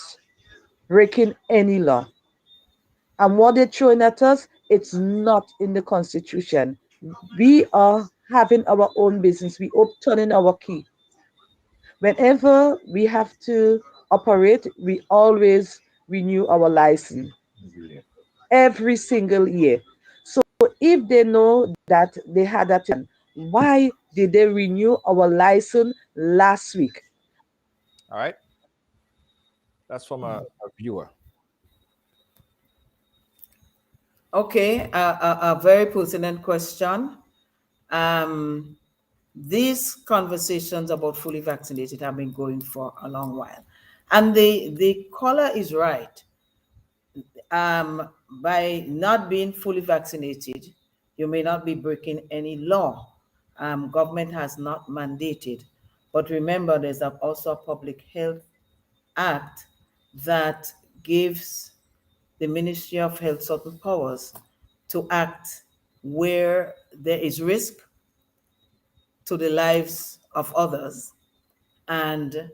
breaking any law. And what they're throwing at us, it's not in the Constitution. We are having our own business, we turning our key. Whenever we have to operate, we always renew our license every single year. So if they know that they had that, why did they renew our license last week? All right. That's from a viewer. Okay, a very pertinent question. Um, these conversations about fully vaccinated have been going for a long while. And the caller is right. By not being fully vaccinated, you may not be breaking any law. Government has not mandated. But remember, there's also a Public Health Act that gives the Ministry of Health certain powers to act where there is risk to the lives of others. And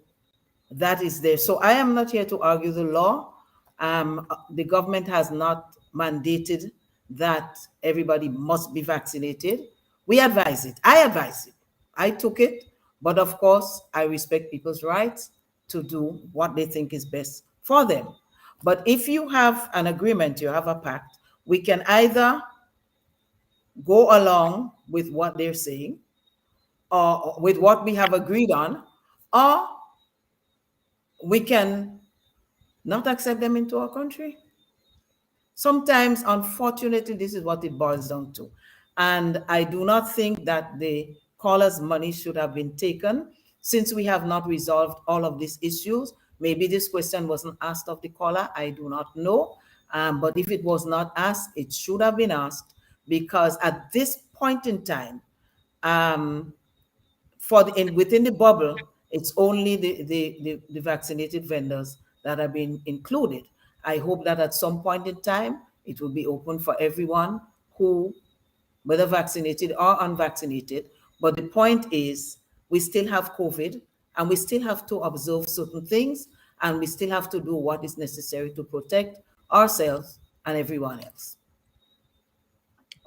that is there. So I am not here to argue the law. The government has not mandated that everybody must be vaccinated. We advise it. I advise it. I took it. But of course, I respect people's rights to do what they think is best for them. But if you have an agreement, you have a pact, we can either go along with what they're saying or with what we have agreed on, or we can not accept them into our country. Sometimes, unfortunately, this is what it boils down to. And I do not think that the caller's money should have been taken since we have not resolved all of these issues. Maybe this question wasn't asked of the caller. I do not know. But if it was not asked, it should have been asked, because at this point in time, within the bubble, it's only the vaccinated vendors that have been included. I hope that at some point in time, it will be open for everyone who, whether vaccinated or unvaccinated. But the point is, we still have COVID, and we still have to observe certain things, and we still have to do what is necessary to protect ourselves and everyone else.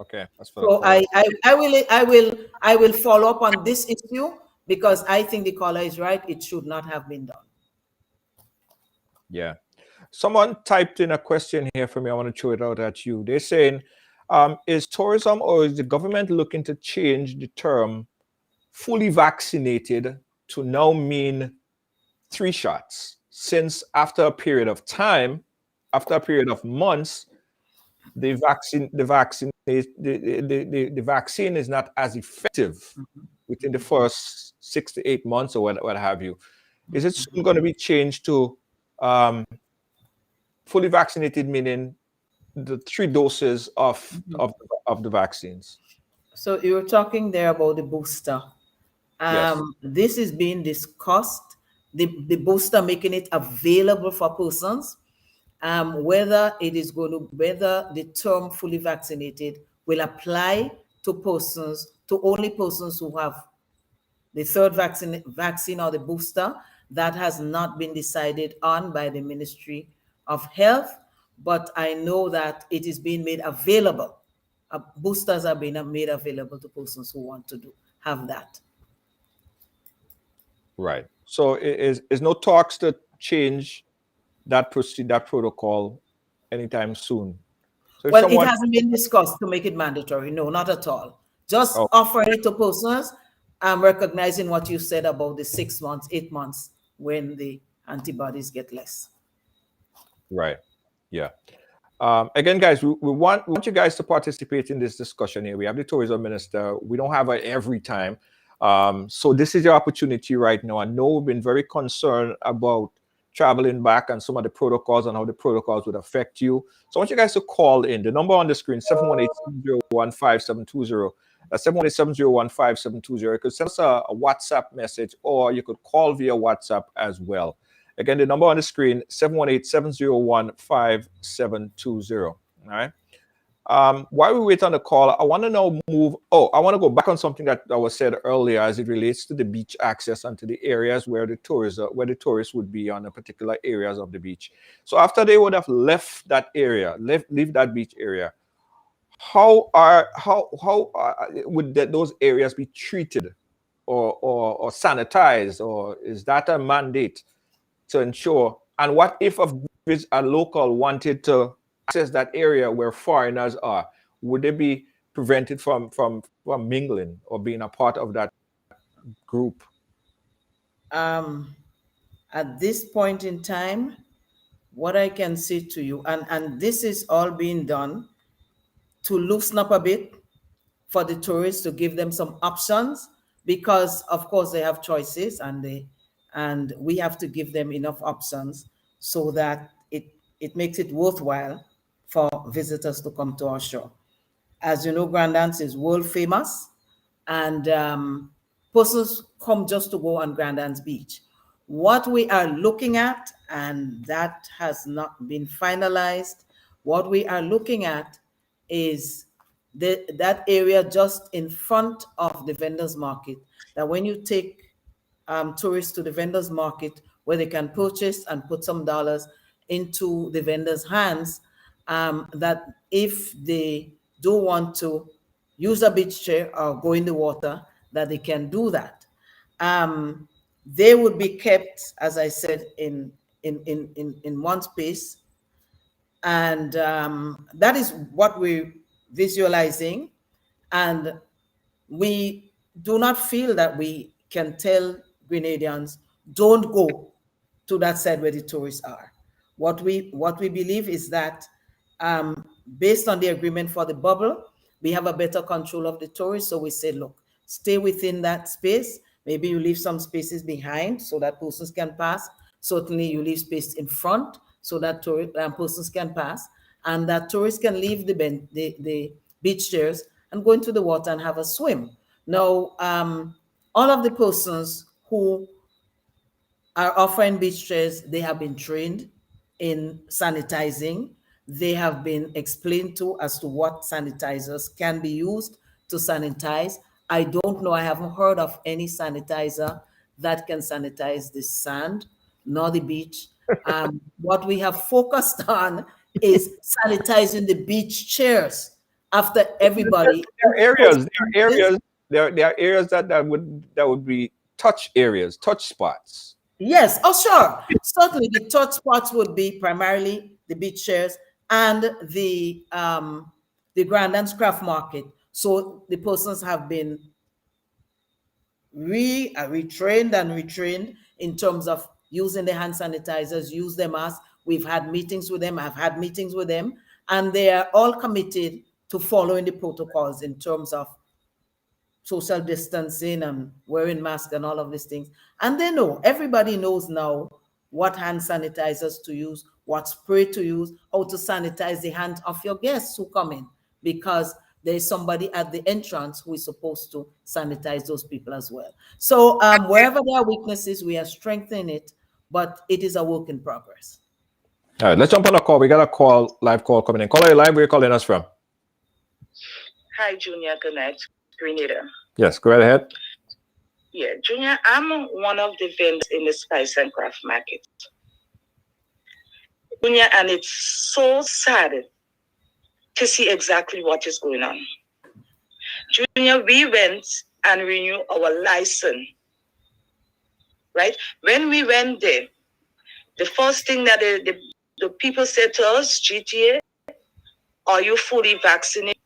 Okay, that's for the So caller. I will follow up on this issue, because I think the caller is right. It should not have been done. Yeah. Someone typed in a question here for me. I want to throw it out at you. They're saying, is tourism or is the government looking to change the term fully vaccinated to now mean 3 shots? Since after a period of time, after a period of months, the vaccine is not as effective within the first 6 to 8 months or what have you. Is it soon going to be changed to fully vaccinated, meaning the 3 doses of the vaccines? So you were talking there about the booster. Yes. This is being discussed, the booster, making it available for persons. Whether the term fully vaccinated will apply to persons, to only persons who have the third vaccine or the booster, that has not been decided on by the Ministry of Health. But I know that it is being made available. Boosters are being made available to persons who want to have that. Right. So is no talks to change that protocol anytime soon? So if Well, it someone, hasn't been discussed to make it mandatory. No, not at all. Just oh, offering it to persons, recognizing what you said about the 6 months, 8 months when the antibodies get less. right. Yeah. Again, guys, we want you guys to participate in this discussion here. We have the tourism minister. We don't have her every time. So this is your opportunity right now. I know we've been very concerned about traveling back and some of the protocols and how the protocols would affect you. So I want you guys to call in. The number on the screen, 718-701-5720. That's 718-701-5720. You could send us a WhatsApp message, or you could call via WhatsApp as well. Again, the number on the screen, 718-701-5720. All right. While we wait on the call, I want to now I want to go back on something that was said earlier as it relates to the beach access and to the areas where the tourists would be on the particular areas of the beach. So after they would have left that area, leave that beach area, how would those areas be treated or sanitized, or is that a mandate to ensure? And what if a local wanted to access that area where foreigners are? Would they be prevented from mingling or being a part of that group? Um, at this point in time, what I can say to you, and this is all being done to loosen up a bit for the tourists, to give them some options, because of course they have choices, and we have to give them enough options so that it makes it worthwhile for visitors to come to our shore. As you know, Grandance is world famous, and persons come just to go on Grandance Beach. What we are looking at, and that has not been finalized, what we are looking at is that area just in front of the vendors market, that when you take tourists to the vendors market, where they can purchase and put some dollars into the vendors' hands, that if they do want to use a beach chair or go in the water, that they can do that. They would be kept, as I said, in one space, and that is what we're visualizing. And we do not feel that we can tell Grenadians, don't go to that side where the tourists are. What we believe is that, based on the agreement for the bubble, we have a better control of the tourists. So we say, look, stay within that space. Maybe you leave some spaces behind so that persons can pass. Certainly you leave space in front so that persons can pass, and that tourists can leave the beach chairs and go into the water and have a swim. Now, all of the persons who are offering beach chairs, they have been trained in sanitizing. They have been explained to as to what sanitizers can be used to sanitize. I don't know, I haven't heard of any sanitizer that can sanitize the sand nor the beach. What we have focused on is sanitizing the beach chairs after everybody. There are areas, there are areas that would be touch areas, touch spots. Yes, oh sure. Certainly the touch spots would be primarily the beach chairs and the Grand and Craft Market. So the persons have been retrained and retrained in terms of using the hand sanitizers, use them as we've had meetings with them, I've had meetings with them, and they are all committed to following the protocols in terms of social distancing and wearing masks and all of these things. And they know, everybody knows now what hand sanitizers to use, what spray to use, how to sanitize the hands of your guests who come in, because there's somebody at the entrance who is supposed to sanitize those people as well. So wherever there are weaknesses, we are strengthening it, but it is a work in progress. All right, let's jump on a call. We got a live call coming in. Caller, you live. Where you calling us from? Hi, Junior. Good night. Grenada. Yes, go right ahead. Yeah, Junior, I'm one of the vendors in the Spice and Craft Market. Junior, and it's so sad to see exactly what is going on. Junior, we went and renewed our license, right? When we went there, the first thing that the people said to us, GTA, are you fully vaccinated?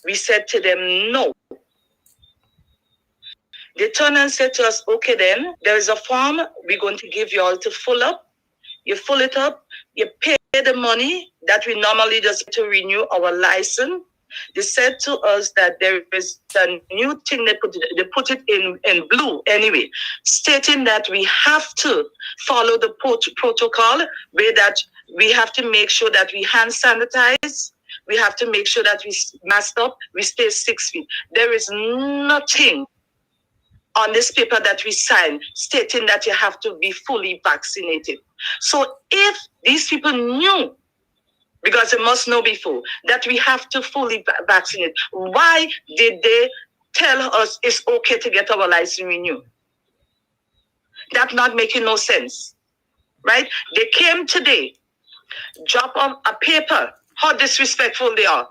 We said to them, no. They turned and said to us, okay then, there is a form we're going to give you all to fill up. You fill it up, you pay the money that we normally just to renew our license. They said to us that there is a new thing they put it in blue anyway, stating that we have to follow the protocol, where that we have to make sure that we hand sanitize, we have to make sure that we mask up, we stay 6 feet. There is nothing on this paper that we sign stating that you have to be fully vaccinated. So if these people knew, because they must know before, that we have to fully vaccinate, why did they tell us it's okay to get our license renewed? That's not making no sense, right? They came today, drop on a paper, how disrespectful they are.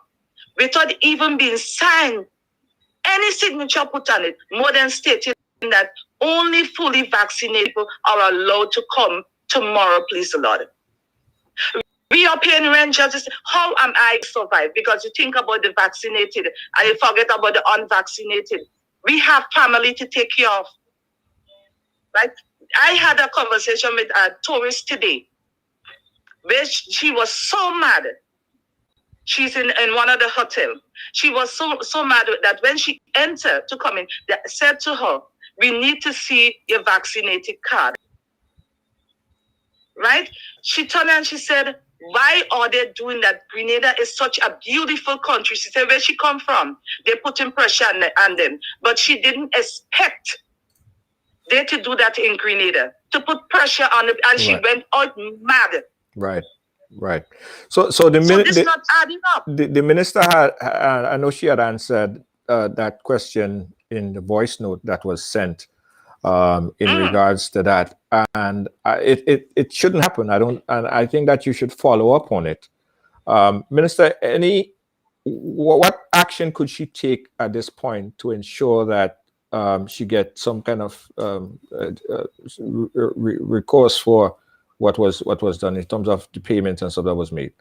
without even being signed, any signature put on it, more than stating that only fully vaccinated people are allowed to come tomorrow, please the Lord. We are paying rent just how am I survive? Because you think about the vaccinated and you forget about the unvaccinated. We have family to take care of. Right? I had a conversation with a tourist today, where she was so mad. She's in one of the hotel. She was so mad that when she entered to come in, they said to her, "We need to see your vaccinated card." Right? She turned and she said, "Why are they doing that? Grenada is such a beautiful country." She said, where she come from, they're putting pressure on them. But she didn't expect they to do that in Grenada, to put pressure on them, and she went out mad. Right. Right. So this not adding up. The minister had, I know she had answered that question in the voice note that was sent in regards to that, and it shouldn't happen. I think that you should follow up on it. Minister, what action could she take at this point to ensure that she gets some kind of recourse for what was done in terms of the payments and stuff that was made?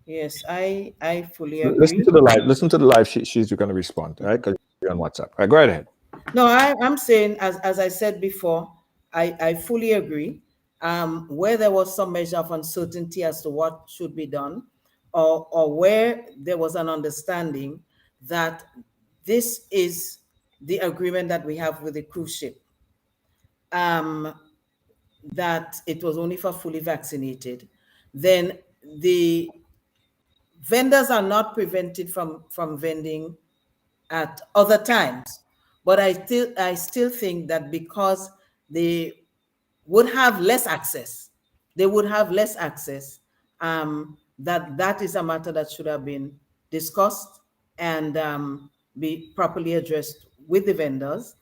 Yes, I fully agree. Listen to the live. Listen to the live. She's going to respond, right? Because you're on WhatsApp. Right, go ahead. No, I'm saying, as I said before, I fully agree. Where there was some measure of uncertainty as to what should be done, or where there was an understanding that this is the agreement that we have with the cruise ship, that it was only for fully vaccinated, then the vendors are not prevented from vending at other times. But I still think that because they would have less access, that is a matter that should have been discussed and be properly addressed with the vendors.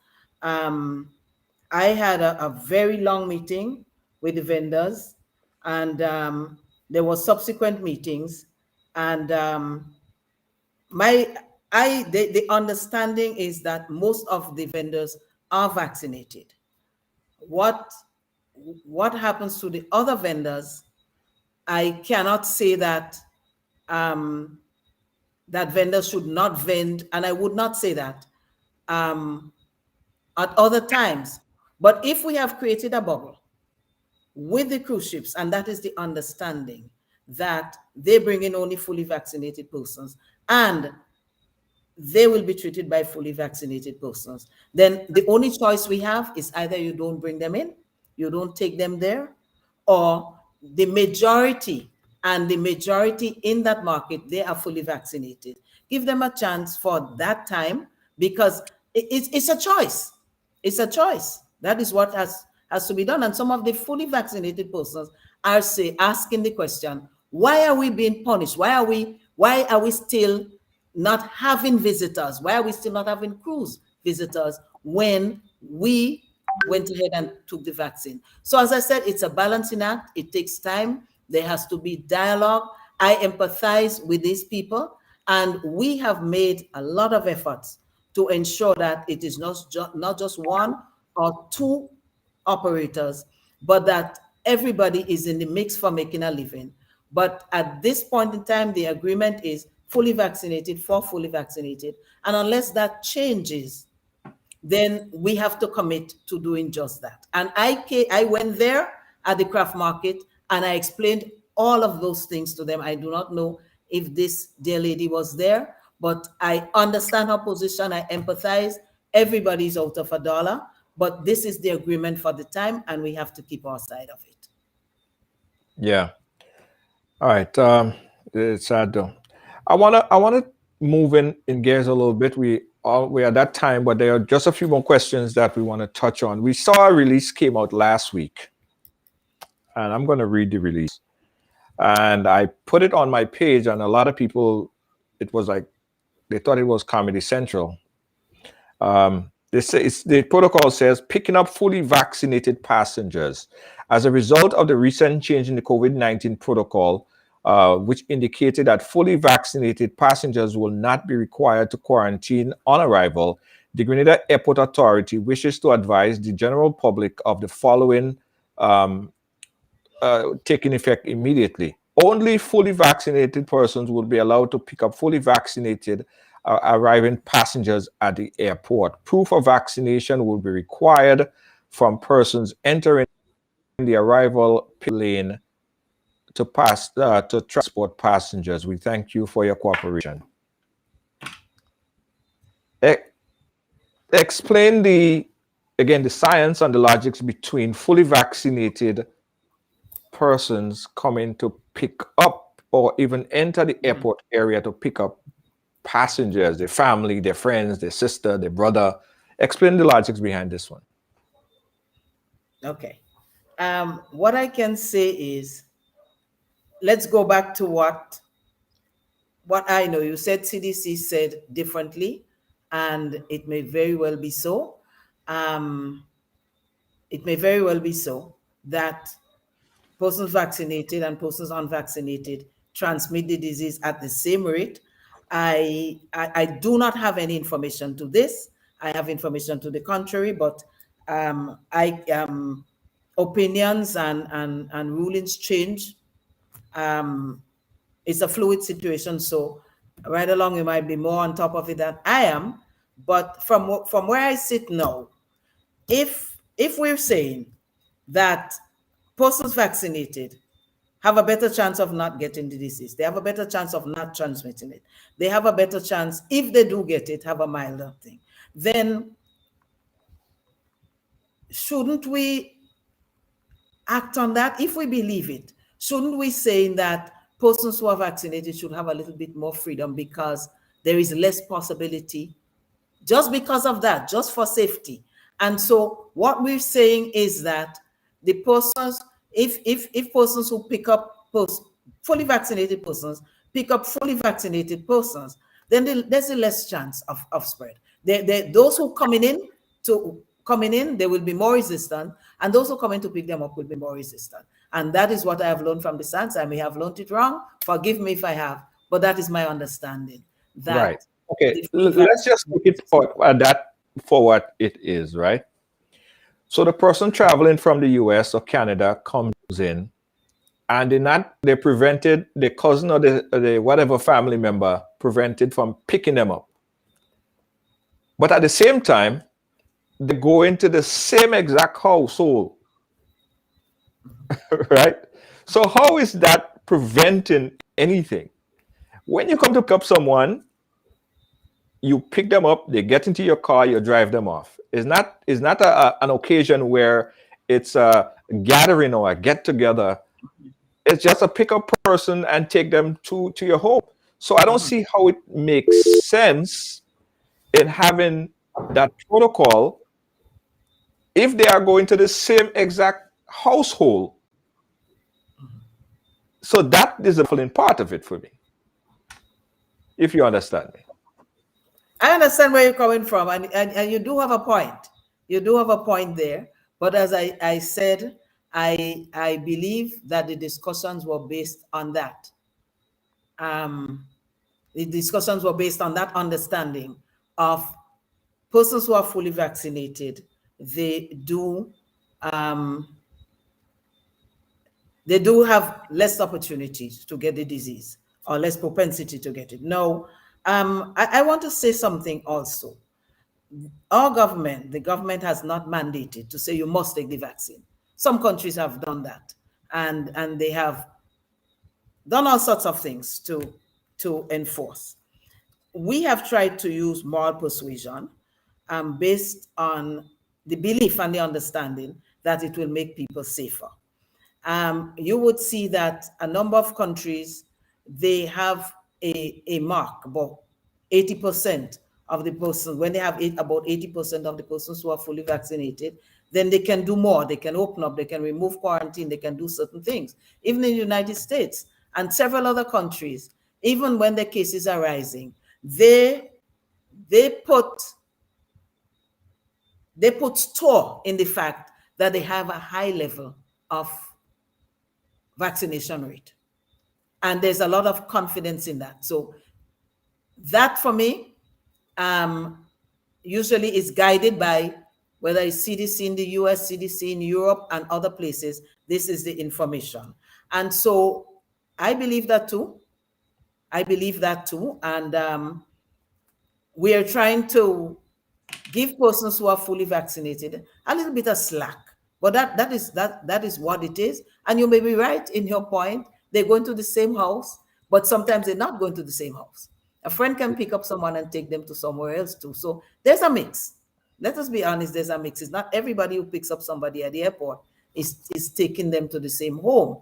I had a very long meeting with the vendors, and there were subsequent meetings, and the understanding is that most of the vendors are vaccinated. What happens to the other vendors, I cannot say that that vendors should not vend, and I would not say that at other times. But if we have created a bubble with the cruise ships, and that is the understanding that they bring in only fully vaccinated persons, and they will be treated by fully vaccinated persons, then the only choice we have is either you don't bring them in, you don't take them there, or the majority in that market, they are fully vaccinated. Give them a chance for that time, because it's a choice. It's a choice. That is what has to be done. And some of the fully vaccinated persons are asking the question, why are we being punished? Why are we still not having visitors? Why are we still not having cruise visitors when we went ahead and took the vaccine? So as I said, it's a balancing act. It takes time. There has to be dialogue. I empathize with these people, and we have made a lot of efforts to ensure that it is not just one or two operators, but that everybody is in the mix for making a living. But at this point in time, the agreement is fully vaccinated for fully vaccinated. And unless that changes, then we have to commit to doing just that. And I went there at the craft market and I explained all of those things to them. I do not know if this dear lady was there, but I understand her position. I empathize. Everybody's out of a dollar, but this is the agreement for the time, and we have to keep our side of it. Yeah. All right. It's sad though. I wanna move in gears a little bit. We are at that time, but there are just a few more questions that we want to touch on. We saw a release came out last week, and I'm going to read the release. And I put it on my page, and a lot of people, it was like they thought it was Comedy Central. The protocol says picking up fully vaccinated passengers. As a result of the recent change in the COVID-19 protocol, which indicated that fully vaccinated passengers will not be required to quarantine on arrival, the Grenada Airport Authority wishes to advise the general public of the following taking effect immediately. Only fully vaccinated persons will be allowed to pick up fully vaccinated arriving passengers at the airport. Proof of vaccination will be required from persons entering the arrival lane to transport passengers. We thank you for your cooperation. Explain the science and the logics between fully vaccinated persons coming to pick up or even enter the airport area to pick up passengers, their family, their friends, their sister, their brother. Explain the logics behind this one. Okay. What I can say is, let's go back to what I know. You said CDC said differently, and it may very well be so. It may very well be so that persons vaccinated and persons unvaccinated transmit the disease at the same rate. I do not have any information to this. I have information to the contrary, but opinions and rulings change. It's a fluid situation, so Ridealong, you might be more on top of it than I am. But from where I sit now, if we're saying that persons vaccinated have a better chance of not getting the disease, they have a better chance of not transmitting it, they have a better chance, if they do get it, have a milder thing, then shouldn't we act on that? If we believe it, shouldn't we say that persons who are vaccinated should have a little bit more freedom because there is less possibility just because of that, just for safety? And so what we're saying is that the persons, if persons who pick up fully vaccinated persons pick up fully vaccinated persons, then there's a less chance of spread. Those who coming in, they will be more resistant, and those who come in to pick them up will be more resistant. And that is what I have learned from the science. I may have learned it wrong. Forgive me if I have, but that is my understanding. That right. Okay. Let's just look it for what it is, right? So the person traveling from the US or Canada comes in, and they're prevented, the cousin or the whatever family member prevented from picking them up. But at the same time, they go into the same exact household, right? So how is that preventing anything? When you come to pick up someone, you pick them up, they get into your car, you drive them off. It's not an occasion where it's a gathering or a get-together. It's just a pick-up person and take them to your home. So I don't see how it makes sense in having that protocol if they are going to the same exact household. So that is the fulfilling part of it for me, if you understand me. I understand where you're coming from, and you do have a point. You do have a point there. But as I said, I believe that the discussions were based on that. The discussions were based on that understanding of persons who are fully vaccinated. They do have less opportunities to get the disease, or less propensity to get it. No, I want to say something also. Our government, the government has not mandated to say you must take the vaccine. Some countries have done that, and they have done all sorts of things to enforce. We have tried to use moral persuasion based on the belief and the understanding that it will make people safer. You would see that a number of countries, they have a mark, about 80% of the persons. When they have about 80% of the persons who are fully vaccinated, then they can do more. They can open up, they can remove quarantine, they can do certain things. Even in the United States and several other countries, even when the cases are rising, they put store in the fact that they have a high level of vaccination rate. And there's a lot of confidence in that. So that for me, usually is guided by whether it's CDC in the US, CDC in Europe, and other places. This is the information. And so I believe that too. I believe that too. And we are trying to give persons who are fully vaccinated a little bit of slack. But that is what it is. And you may be right in your point. They're going to the same house, but sometimes they're not going to the same house. A friend can pick up someone and take them to somewhere else too. So there's a mix. Let us be honest, there's a mix. It's not everybody who picks up somebody at the airport is taking them to the same home.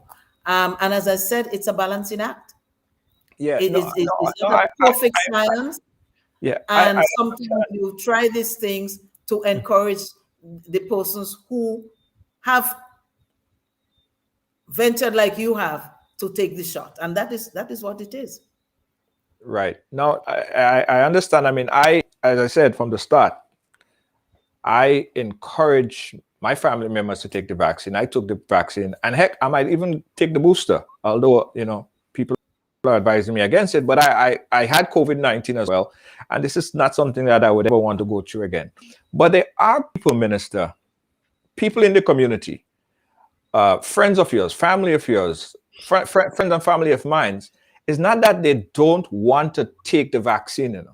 And as I said, it's a balancing act. Yeah, It's not a perfect science. Yeah, and sometimes you try these things to encourage the persons who have ventured like you have to take the shot, and that is what it is. Right. Now, I understand. I mean, as I said from the start, I encourage my family members to take the vaccine. I took the vaccine, and heck, I might even take the booster, although, people are advising me against it. But I had COVID-19 as well, and this is not something that I would ever want to go through again. But there are people, Minister, people in the community, friends of yours, family of yours, friends and family of mine. It's not that they don't want to take the vaccine,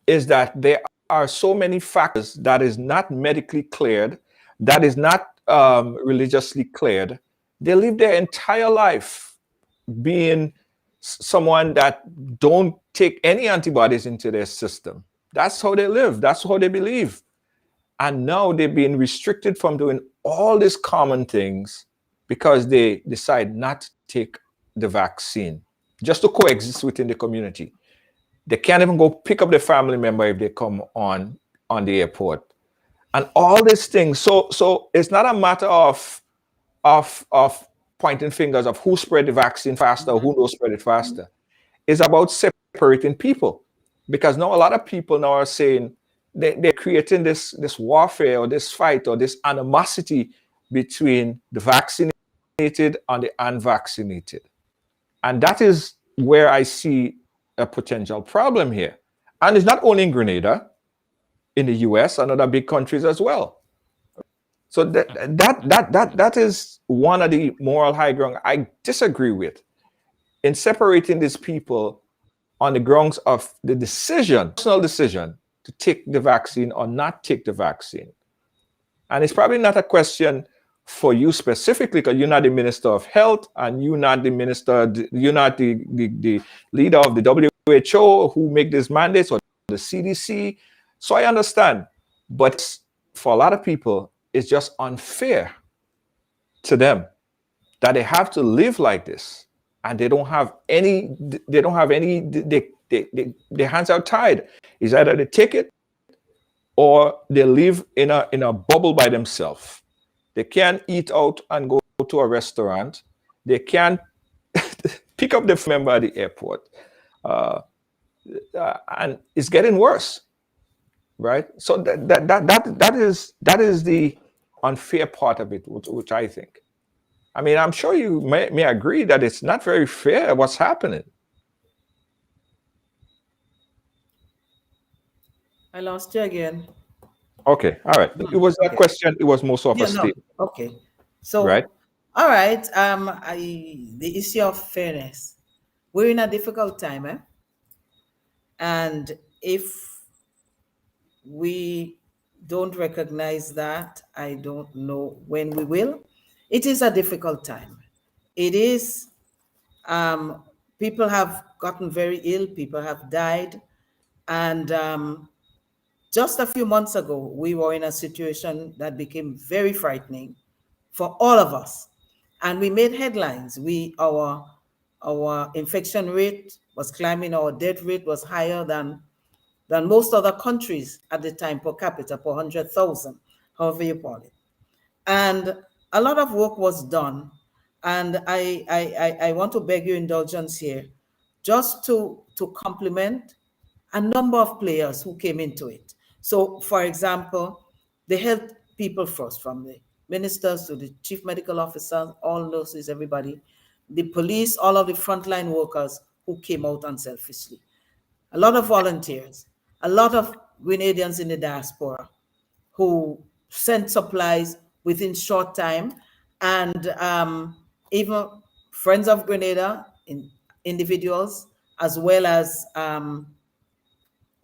is that there are so many factors that is not medically cleared, that is not religiously cleared. They live their entire life being someone that don't take any antibodies into their system. That's how they live. That's how they believe. And now they're being restricted from doing all these common things because they decide not to take the vaccine, just to coexist within the community. They can't even go pick up their family member if they come on the airport, and all these things. So it's not a matter of pointing fingers of who spread the vaccine faster or who don't spread it faster. It's about separating people, because now a lot of people now are saying they're creating this warfare or this fight or this animosity between the vaccinated and the unvaccinated. And that is where I see a potential problem here. And it's not only in Grenada, in the US and other big countries as well. So that is one of the moral high ground I disagree with, in separating these people on the grounds of the personal decision to take the vaccine or not take the vaccine. And it's probably not a question for you specifically, because you're not the Minister of Health, and you're not the minister, you're not the leader of the WHO who make these mandates, or the CDC. So I understand, but for a lot of people, it's just unfair to them that they have to live like this, and their hands are tied. It's either they take it or they live in a bubble by themselves. They can't eat out and go to a restaurant. They can't pick up the member at the airport. And it's getting worse, right? So that is the unfair part of it, which I think. I mean, I'm sure you may agree that it's not very fair what's happening. I lost you again. Okay, all right. It was a question. It was most of a statement. Okay, so right. All right. The issue of fairness. We're in a difficult time, and if we don't recognize that, I don't know when we will. It is a difficult time. It is. People have gotten very ill. People have died, and just a few months ago, we were in a situation that became very frightening for all of us, and we made headlines. Our infection rate was climbing. Our death rate was higher than most other countries at the time per capita, per 100,000, however you call it. And a lot of work was done. And I want to beg your indulgence here, just to compliment a number of players who came into it. So, for example, the health people first, from the ministers to the chief medical officers, all nurses, everybody, the police, all of the frontline workers who came out unselfishly. A lot of volunteers, a lot of Grenadians in the diaspora who sent supplies within short time, and even Friends of Grenada, individuals, as well as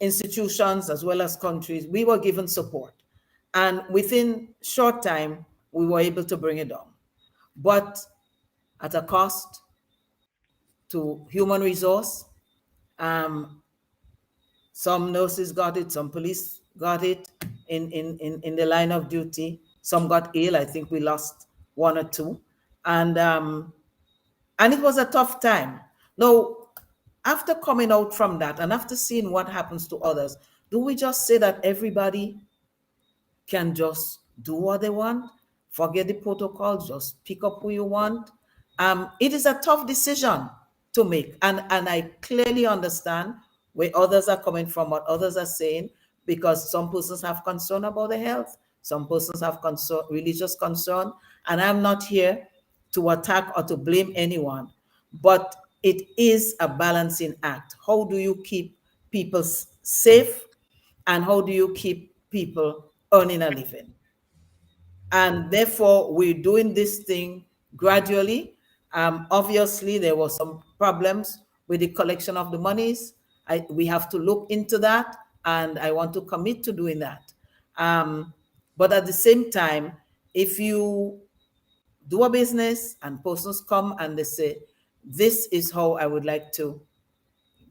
institutions, as well as countries, we were given support. And within short time, we were able to bring it down. But at a cost to human resource. Some nurses got it, some police got it in the line of duty. Some got ill. I think we lost one or two. And it was a tough time. Now, after coming out from that and after seeing what happens to others, do we just say that everybody can just do what they want, forget the protocol, just pick up who you want? It is a tough decision to make. And I clearly understand where others are coming from, what others are saying, because some persons have concern about their health. Some persons have concern, religious concern. And I'm not here to attack or to blame anyone, but it is a balancing act. How do you keep people safe, and how do you keep people earning a living? And therefore, we're doing this thing gradually. Obviously, there were some problems with the collection of the monies. We have to look into that, and I want to commit to doing that. But at the same time, if you do a business and persons come and they say, this is how I would like to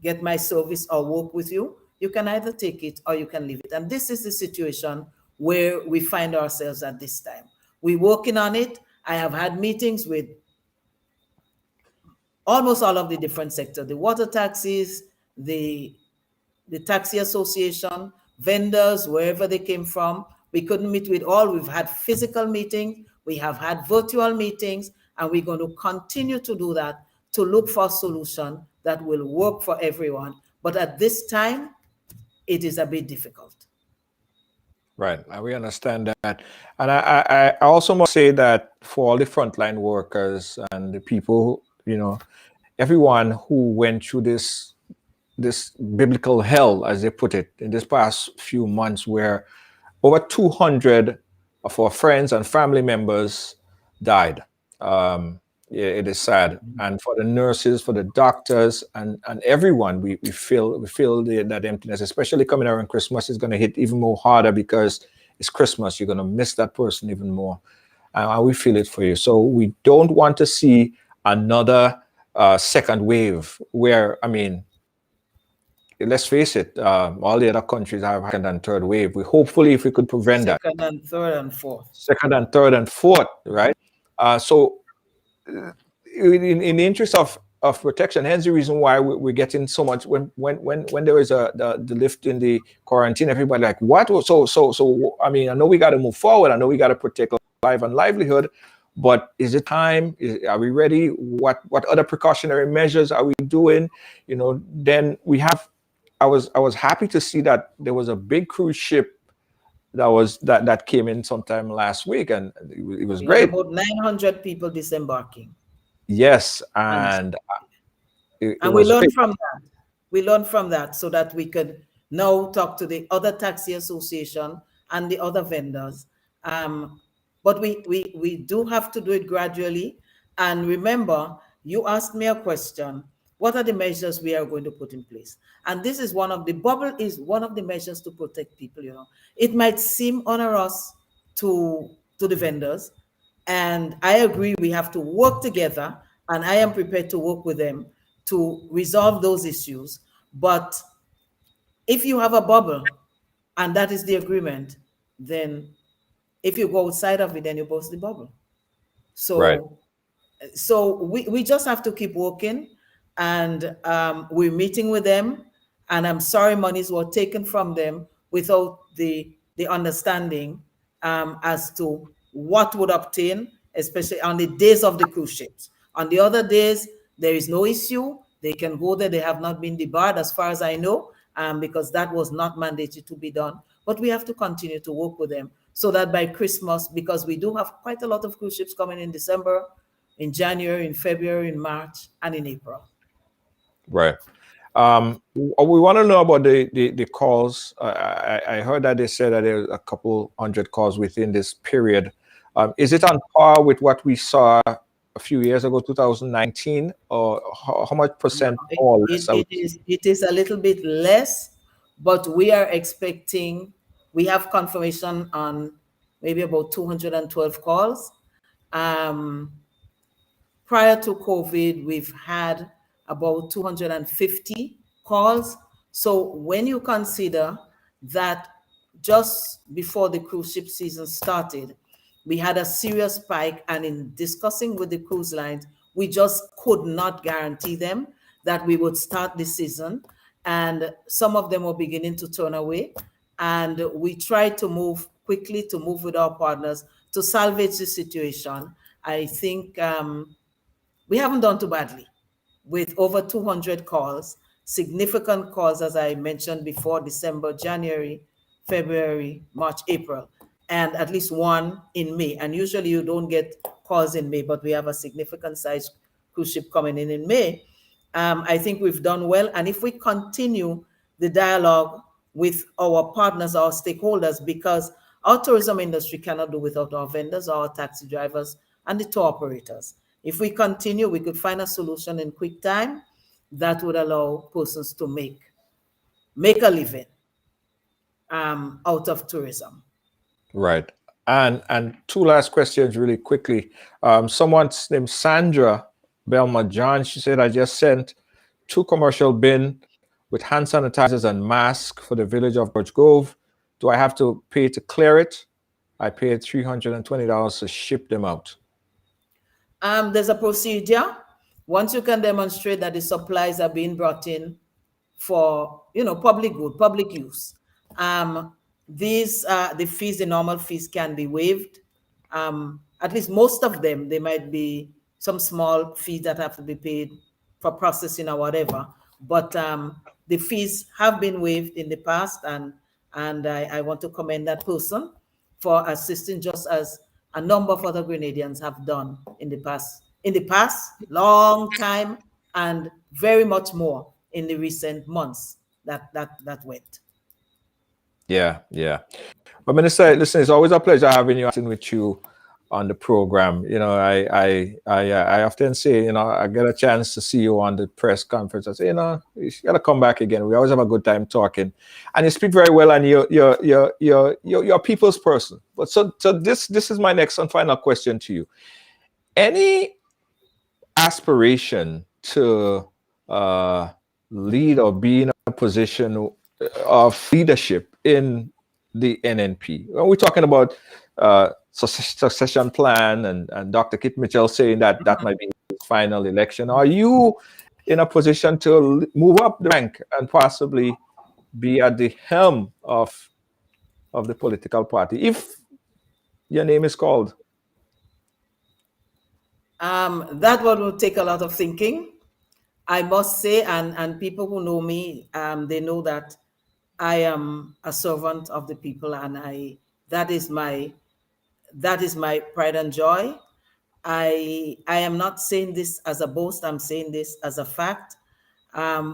get my service or work with you, you can either take it or you can leave it. And this is the situation where we find ourselves at this time. We're working on it. I have had meetings with almost all of the different sectors, the water taxis, the taxi association, vendors, wherever they came from. We couldn't meet with all. We've had physical meetings. We have had virtual meetings, and we're going to continue to do that to look for a solution that will work for everyone. But at this time, it is a bit difficult. Right, we understand that. And I also must say that for all the frontline workers and the people, everyone who went through this biblical hell, as they put it, in this past few months, where over 200 of our friends and family members died. It is sad. And for the nurses, for the doctors, and everyone, we feel that emptiness, especially coming around Christmas, is going to hit even more harder because it's Christmas. You're going to miss that person even more. And we feel it for you. So we don't want to see another second wave where, let's face it, all the other countries have second and third wave. Hopefully, if we could prevent that. Second and third and fourth. Second and third and fourth, right? So in the interest of protection, hence the reason why we're getting so much when there is the lift in the quarantine, everybody like, what? So I know we got to move forward. I know we got to protect life and livelihood, but is it time? Are we ready? What other precautionary measures are we doing? Then we have. I was happy to see that there was a big cruise ship that came in sometime last week, and it was great. About 900 people disembarking. Yes, and we learned from that. We learned from that so that we could now talk to the other taxi association and the other vendors. But we do have to do it gradually. And remember, you asked me a question. What are the measures we are going to put in place? And this is the bubble is one of the measures to protect people. It might seem onerous to the vendors. And I agree, we have to work together, and I am prepared to work with them to resolve those issues. But if you have a bubble, and that is the agreement, then if you go outside of it, then you burst the bubble. So, right. So we just have to keep working, and we're meeting with them. And I'm sorry monies were taken from them without the understanding as to what would obtain, especially on the days of the cruise ships. On the other days, there is no issue. They can go there. They have not been debarred, as far as I know, because that was not mandated to be done. But we have to continue to work with them so that by Christmas, because we do have quite a lot of cruise ships coming in December, in January, in February, in March, and in April. Right. We want to know about the calls. I heard that they said that there's a couple hundred calls within this period. Is it on par with what we saw a few years ago, 2019, or how much percent more? It is a little bit less, but we are expecting, we have confirmation on maybe about 212 calls. Prior to COVID, we've had about 250 calls. So when you consider that just before the cruise ship season started, we had a serious spike, and in discussing with the cruise lines, we just could not guarantee them that we would start the season. And some of them were beginning to turn away. And we tried to move quickly, to move with our partners to salvage the situation. I think we haven't done too badly with over 200 calls, significant calls, as I mentioned before, December, January, February, March, April, and at least one in May. And usually you don't get calls in May, but we have a significant size cruise ship coming in May. I think we've done well. And if we continue the dialogue with our partners, our stakeholders, because our tourism industry cannot do without our vendors, our taxi drivers, and the tour operators. If we continue, we could find a solution in quick time that would allow persons to make a living out of tourism. Right. And two last questions really quickly. Someone named Sandra Belma John, she said, I just sent 2 commercial bin with hand sanitizers and masks for the village of George Grove. Do I have to pay to clear it? I paid $320 to ship them out. There's a procedure. Once you can demonstrate that the supplies are being brought in for, public good, public use, the fees, the normal fees, can be waived. At least most of them. There might be some small fees that have to be paid for processing or whatever, but the fees have been waived in the past, and I want to commend that person for assisting, just as a number of other Grenadians have done in the past, long time, and very much more in the recent months that went. Yeah. But Minister, listen, it's always a pleasure having you with you on the program. I often say, I get a chance to see you on the press conference. I say, you gotta come back again. We always have a good time talking, and you speak very well, and you're a people's person. But so this is my next and final question to you. Any aspiration to lead or be in a position of leadership in the NNP? When we're talking about succession plan, and Dr. Kit Mitchell saying that might be his final election, are you in a position to move up the rank and possibly be at the helm of the political party if your name is called? That one will take a lot of thinking, I must say, and people who know me, they know that I am a servant of the people, and that is my pride and joy. I am not saying this as a boast. I'm saying this as a fact.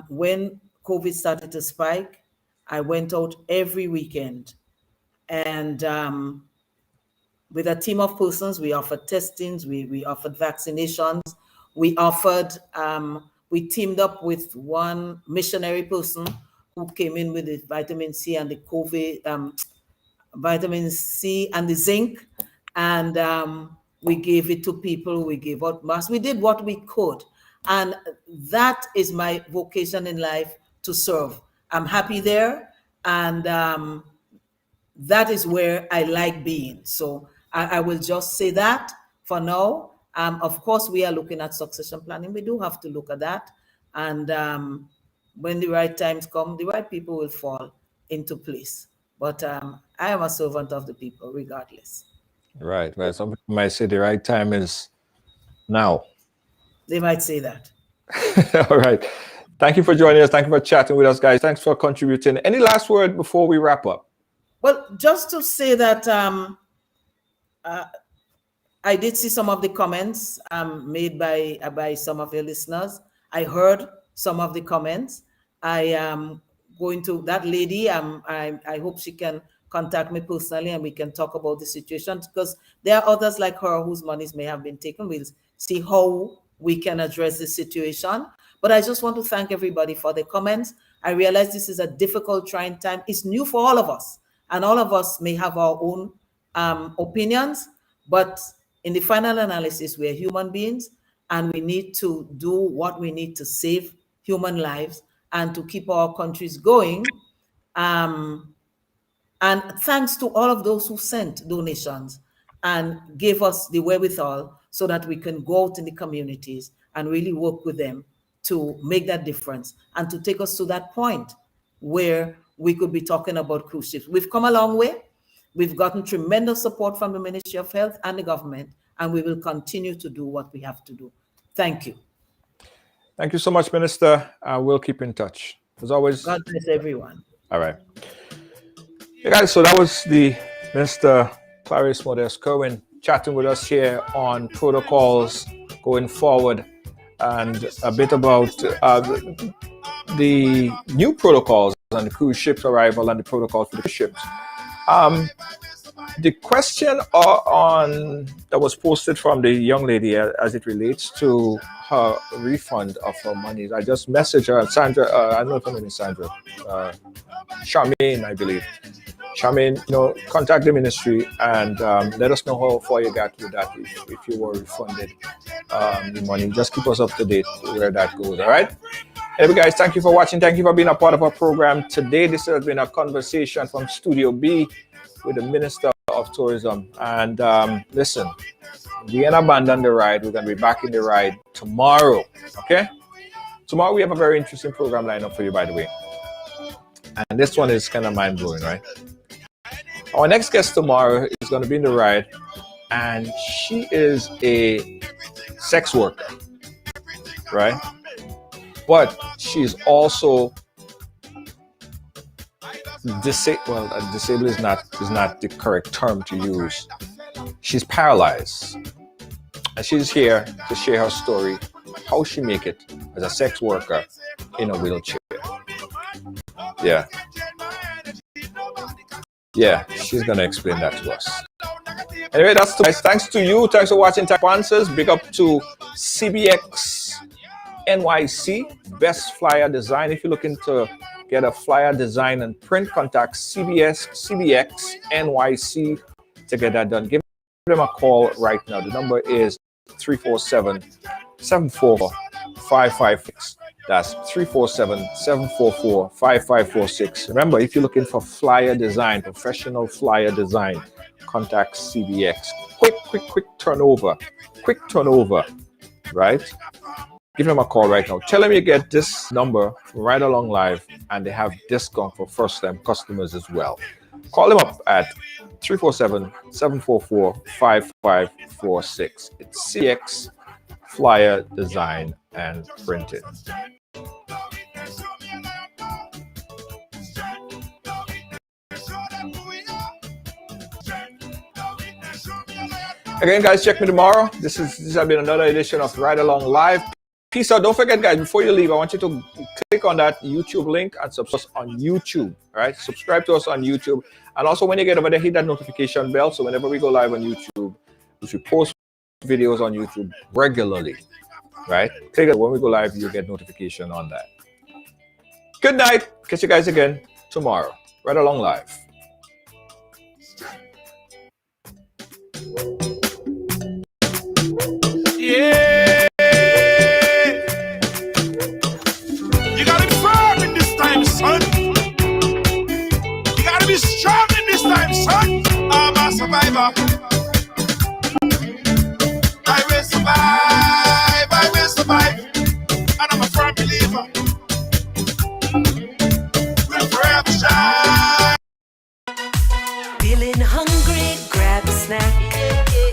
When COVID started to spike, I went out every weekend, and with a team of persons, we offered testings, we offered vaccinations, we teamed up with one missionary person who came in with the vitamin C and the COVID, vitamin C and the zinc, and we gave it to people. We gave out masks. We did what we could, and that is my vocation in life, to serve. I'm happy there, and that is where I like being. So I will just say that for now. Of course, we are looking at succession planning. We do have to look at that, and when the right times come, the right people will fall into place. But I am a servant of the people regardless. Right. Some people might say the right time is now. They might say that. All right. Thank you for joining us. Thank you for chatting with us, guys. Thanks for contributing. Any last word before we wrap up? Well, just to say that I did see some of the comments made by some of your listeners. I heard some of the comments. I am going to that lady. I hope she can contact me personally and we can talk about the situation, because there are others like her whose monies may have been taken. We'll see how we can address the situation. But I just want to thank everybody for the comments. I realize this is a difficult, trying time. It's new for all of us, and all of us may have our own opinions, but in the final analysis, we're human beings, and we need to do what we need to save human lives and to keep our countries going. And thanks to all of those who sent donations and gave us the wherewithal so that we can go out in the communities and really work with them to make that difference and to take us to that point where we could be talking about cruise ships. We've come a long way. We've gotten tremendous support from the Ministry of Health and the government, and we will continue to do what we have to do. Thank you. Thank you so much, Minister. We'll keep in touch. As always. God bless everyone. All right. Hey guys, so that was the Minister Claris Modeste-Curwen chatting with us here on protocols going forward, and a bit about the new protocols on the cruise ships arrival and the protocols for the ships. The question that was posted from the young lady as it relates to her refund of her monies, I just messaged her, Sandra, I don't know if her name is Sandra, Charmaine, I believe. Charmaine, contact the ministry and let us know how far you got with that, if you were refunded the money. Just keep us up to date where that goes, all right? Anyway, guys, thank you for watching. Thank you for being a part of our program today. This has been a conversation from Studio B with the Minister of Tourism. And listen, we ain't abandon the ride. We're going to be back in the ride tomorrow, okay? Tomorrow we have a very interesting program lined up for you, by the way. And this one is kind of mind-blowing, right? Our next guest tomorrow is going to be in the ride, and she is a sex worker, right? But she's also disabled is not the correct term to use. She's paralyzed, and she's here to share her story, how she make it as a sex worker in a wheelchair. Yeah, she's gonna explain that to us. Anyway, that's nice. Thanks to you. Thanks for watching Tech Answers. Big up to CBX NYC, Best Flyer Design. If you're looking to get a flyer design and print, contact CBX NYC to get that done. Give them a call right now. The number is 347-744-5546. That's 347-744-5546. Remember, if you're looking for flyer design, professional flyer design, contact CBX. Quick turnover. Quick turnover, right? Give them a call right now. Tell them you get this number from Ridealong Live, and they have discount for first-time customers as well. Call them up at 347-744-5546. It's CX Flyer Design and Printing. Again, guys, check me tomorrow. This has been another edition of Ridealong Live. Peace out. Don't forget, guys, before you leave, I want you to click on that YouTube link and subscribe on YouTube. All right, subscribe to us on YouTube, and also when you get over there, hit that notification bell, so whenever we go live on YouTube, we should post videos on YouTube regularly. Right? Click it when we go live, you'll get notification on that. Good night. Catch you guys again tomorrow. Ridealong Live. Yeah. You gotta be firm in this time, son. You gotta be strong in this time, son. I'm a survivor. I will survive. I will survive. And I'm a firm believer. We'll forever shine. Feeling hungry, grab a snack.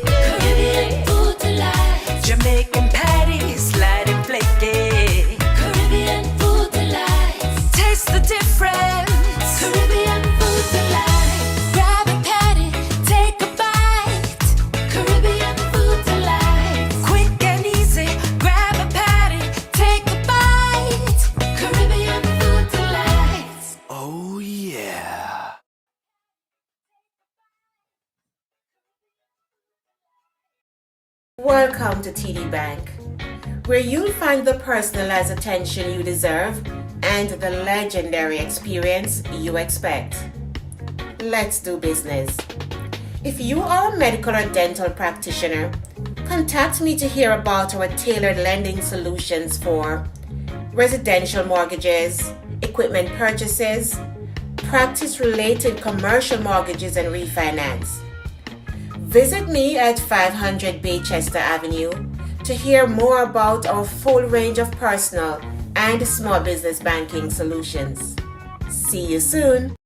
Caribbean food delight. Jamaican patties, light and flaky. Caribbean food delight. Taste the difference. Caribbean food delight. Grab a patty, take a bite. Welcome to TD Bank, where you'll find the personalized attention you deserve and the legendary experience you expect. Let's do business. If you are a medical or dental practitioner, contact me to hear about our tailored lending solutions for residential mortgages, equipment purchases, practice-related commercial mortgages and refinance. Visit me at 500 Baychester Avenue to hear more about our full range of personal and small business banking solutions. See you soon.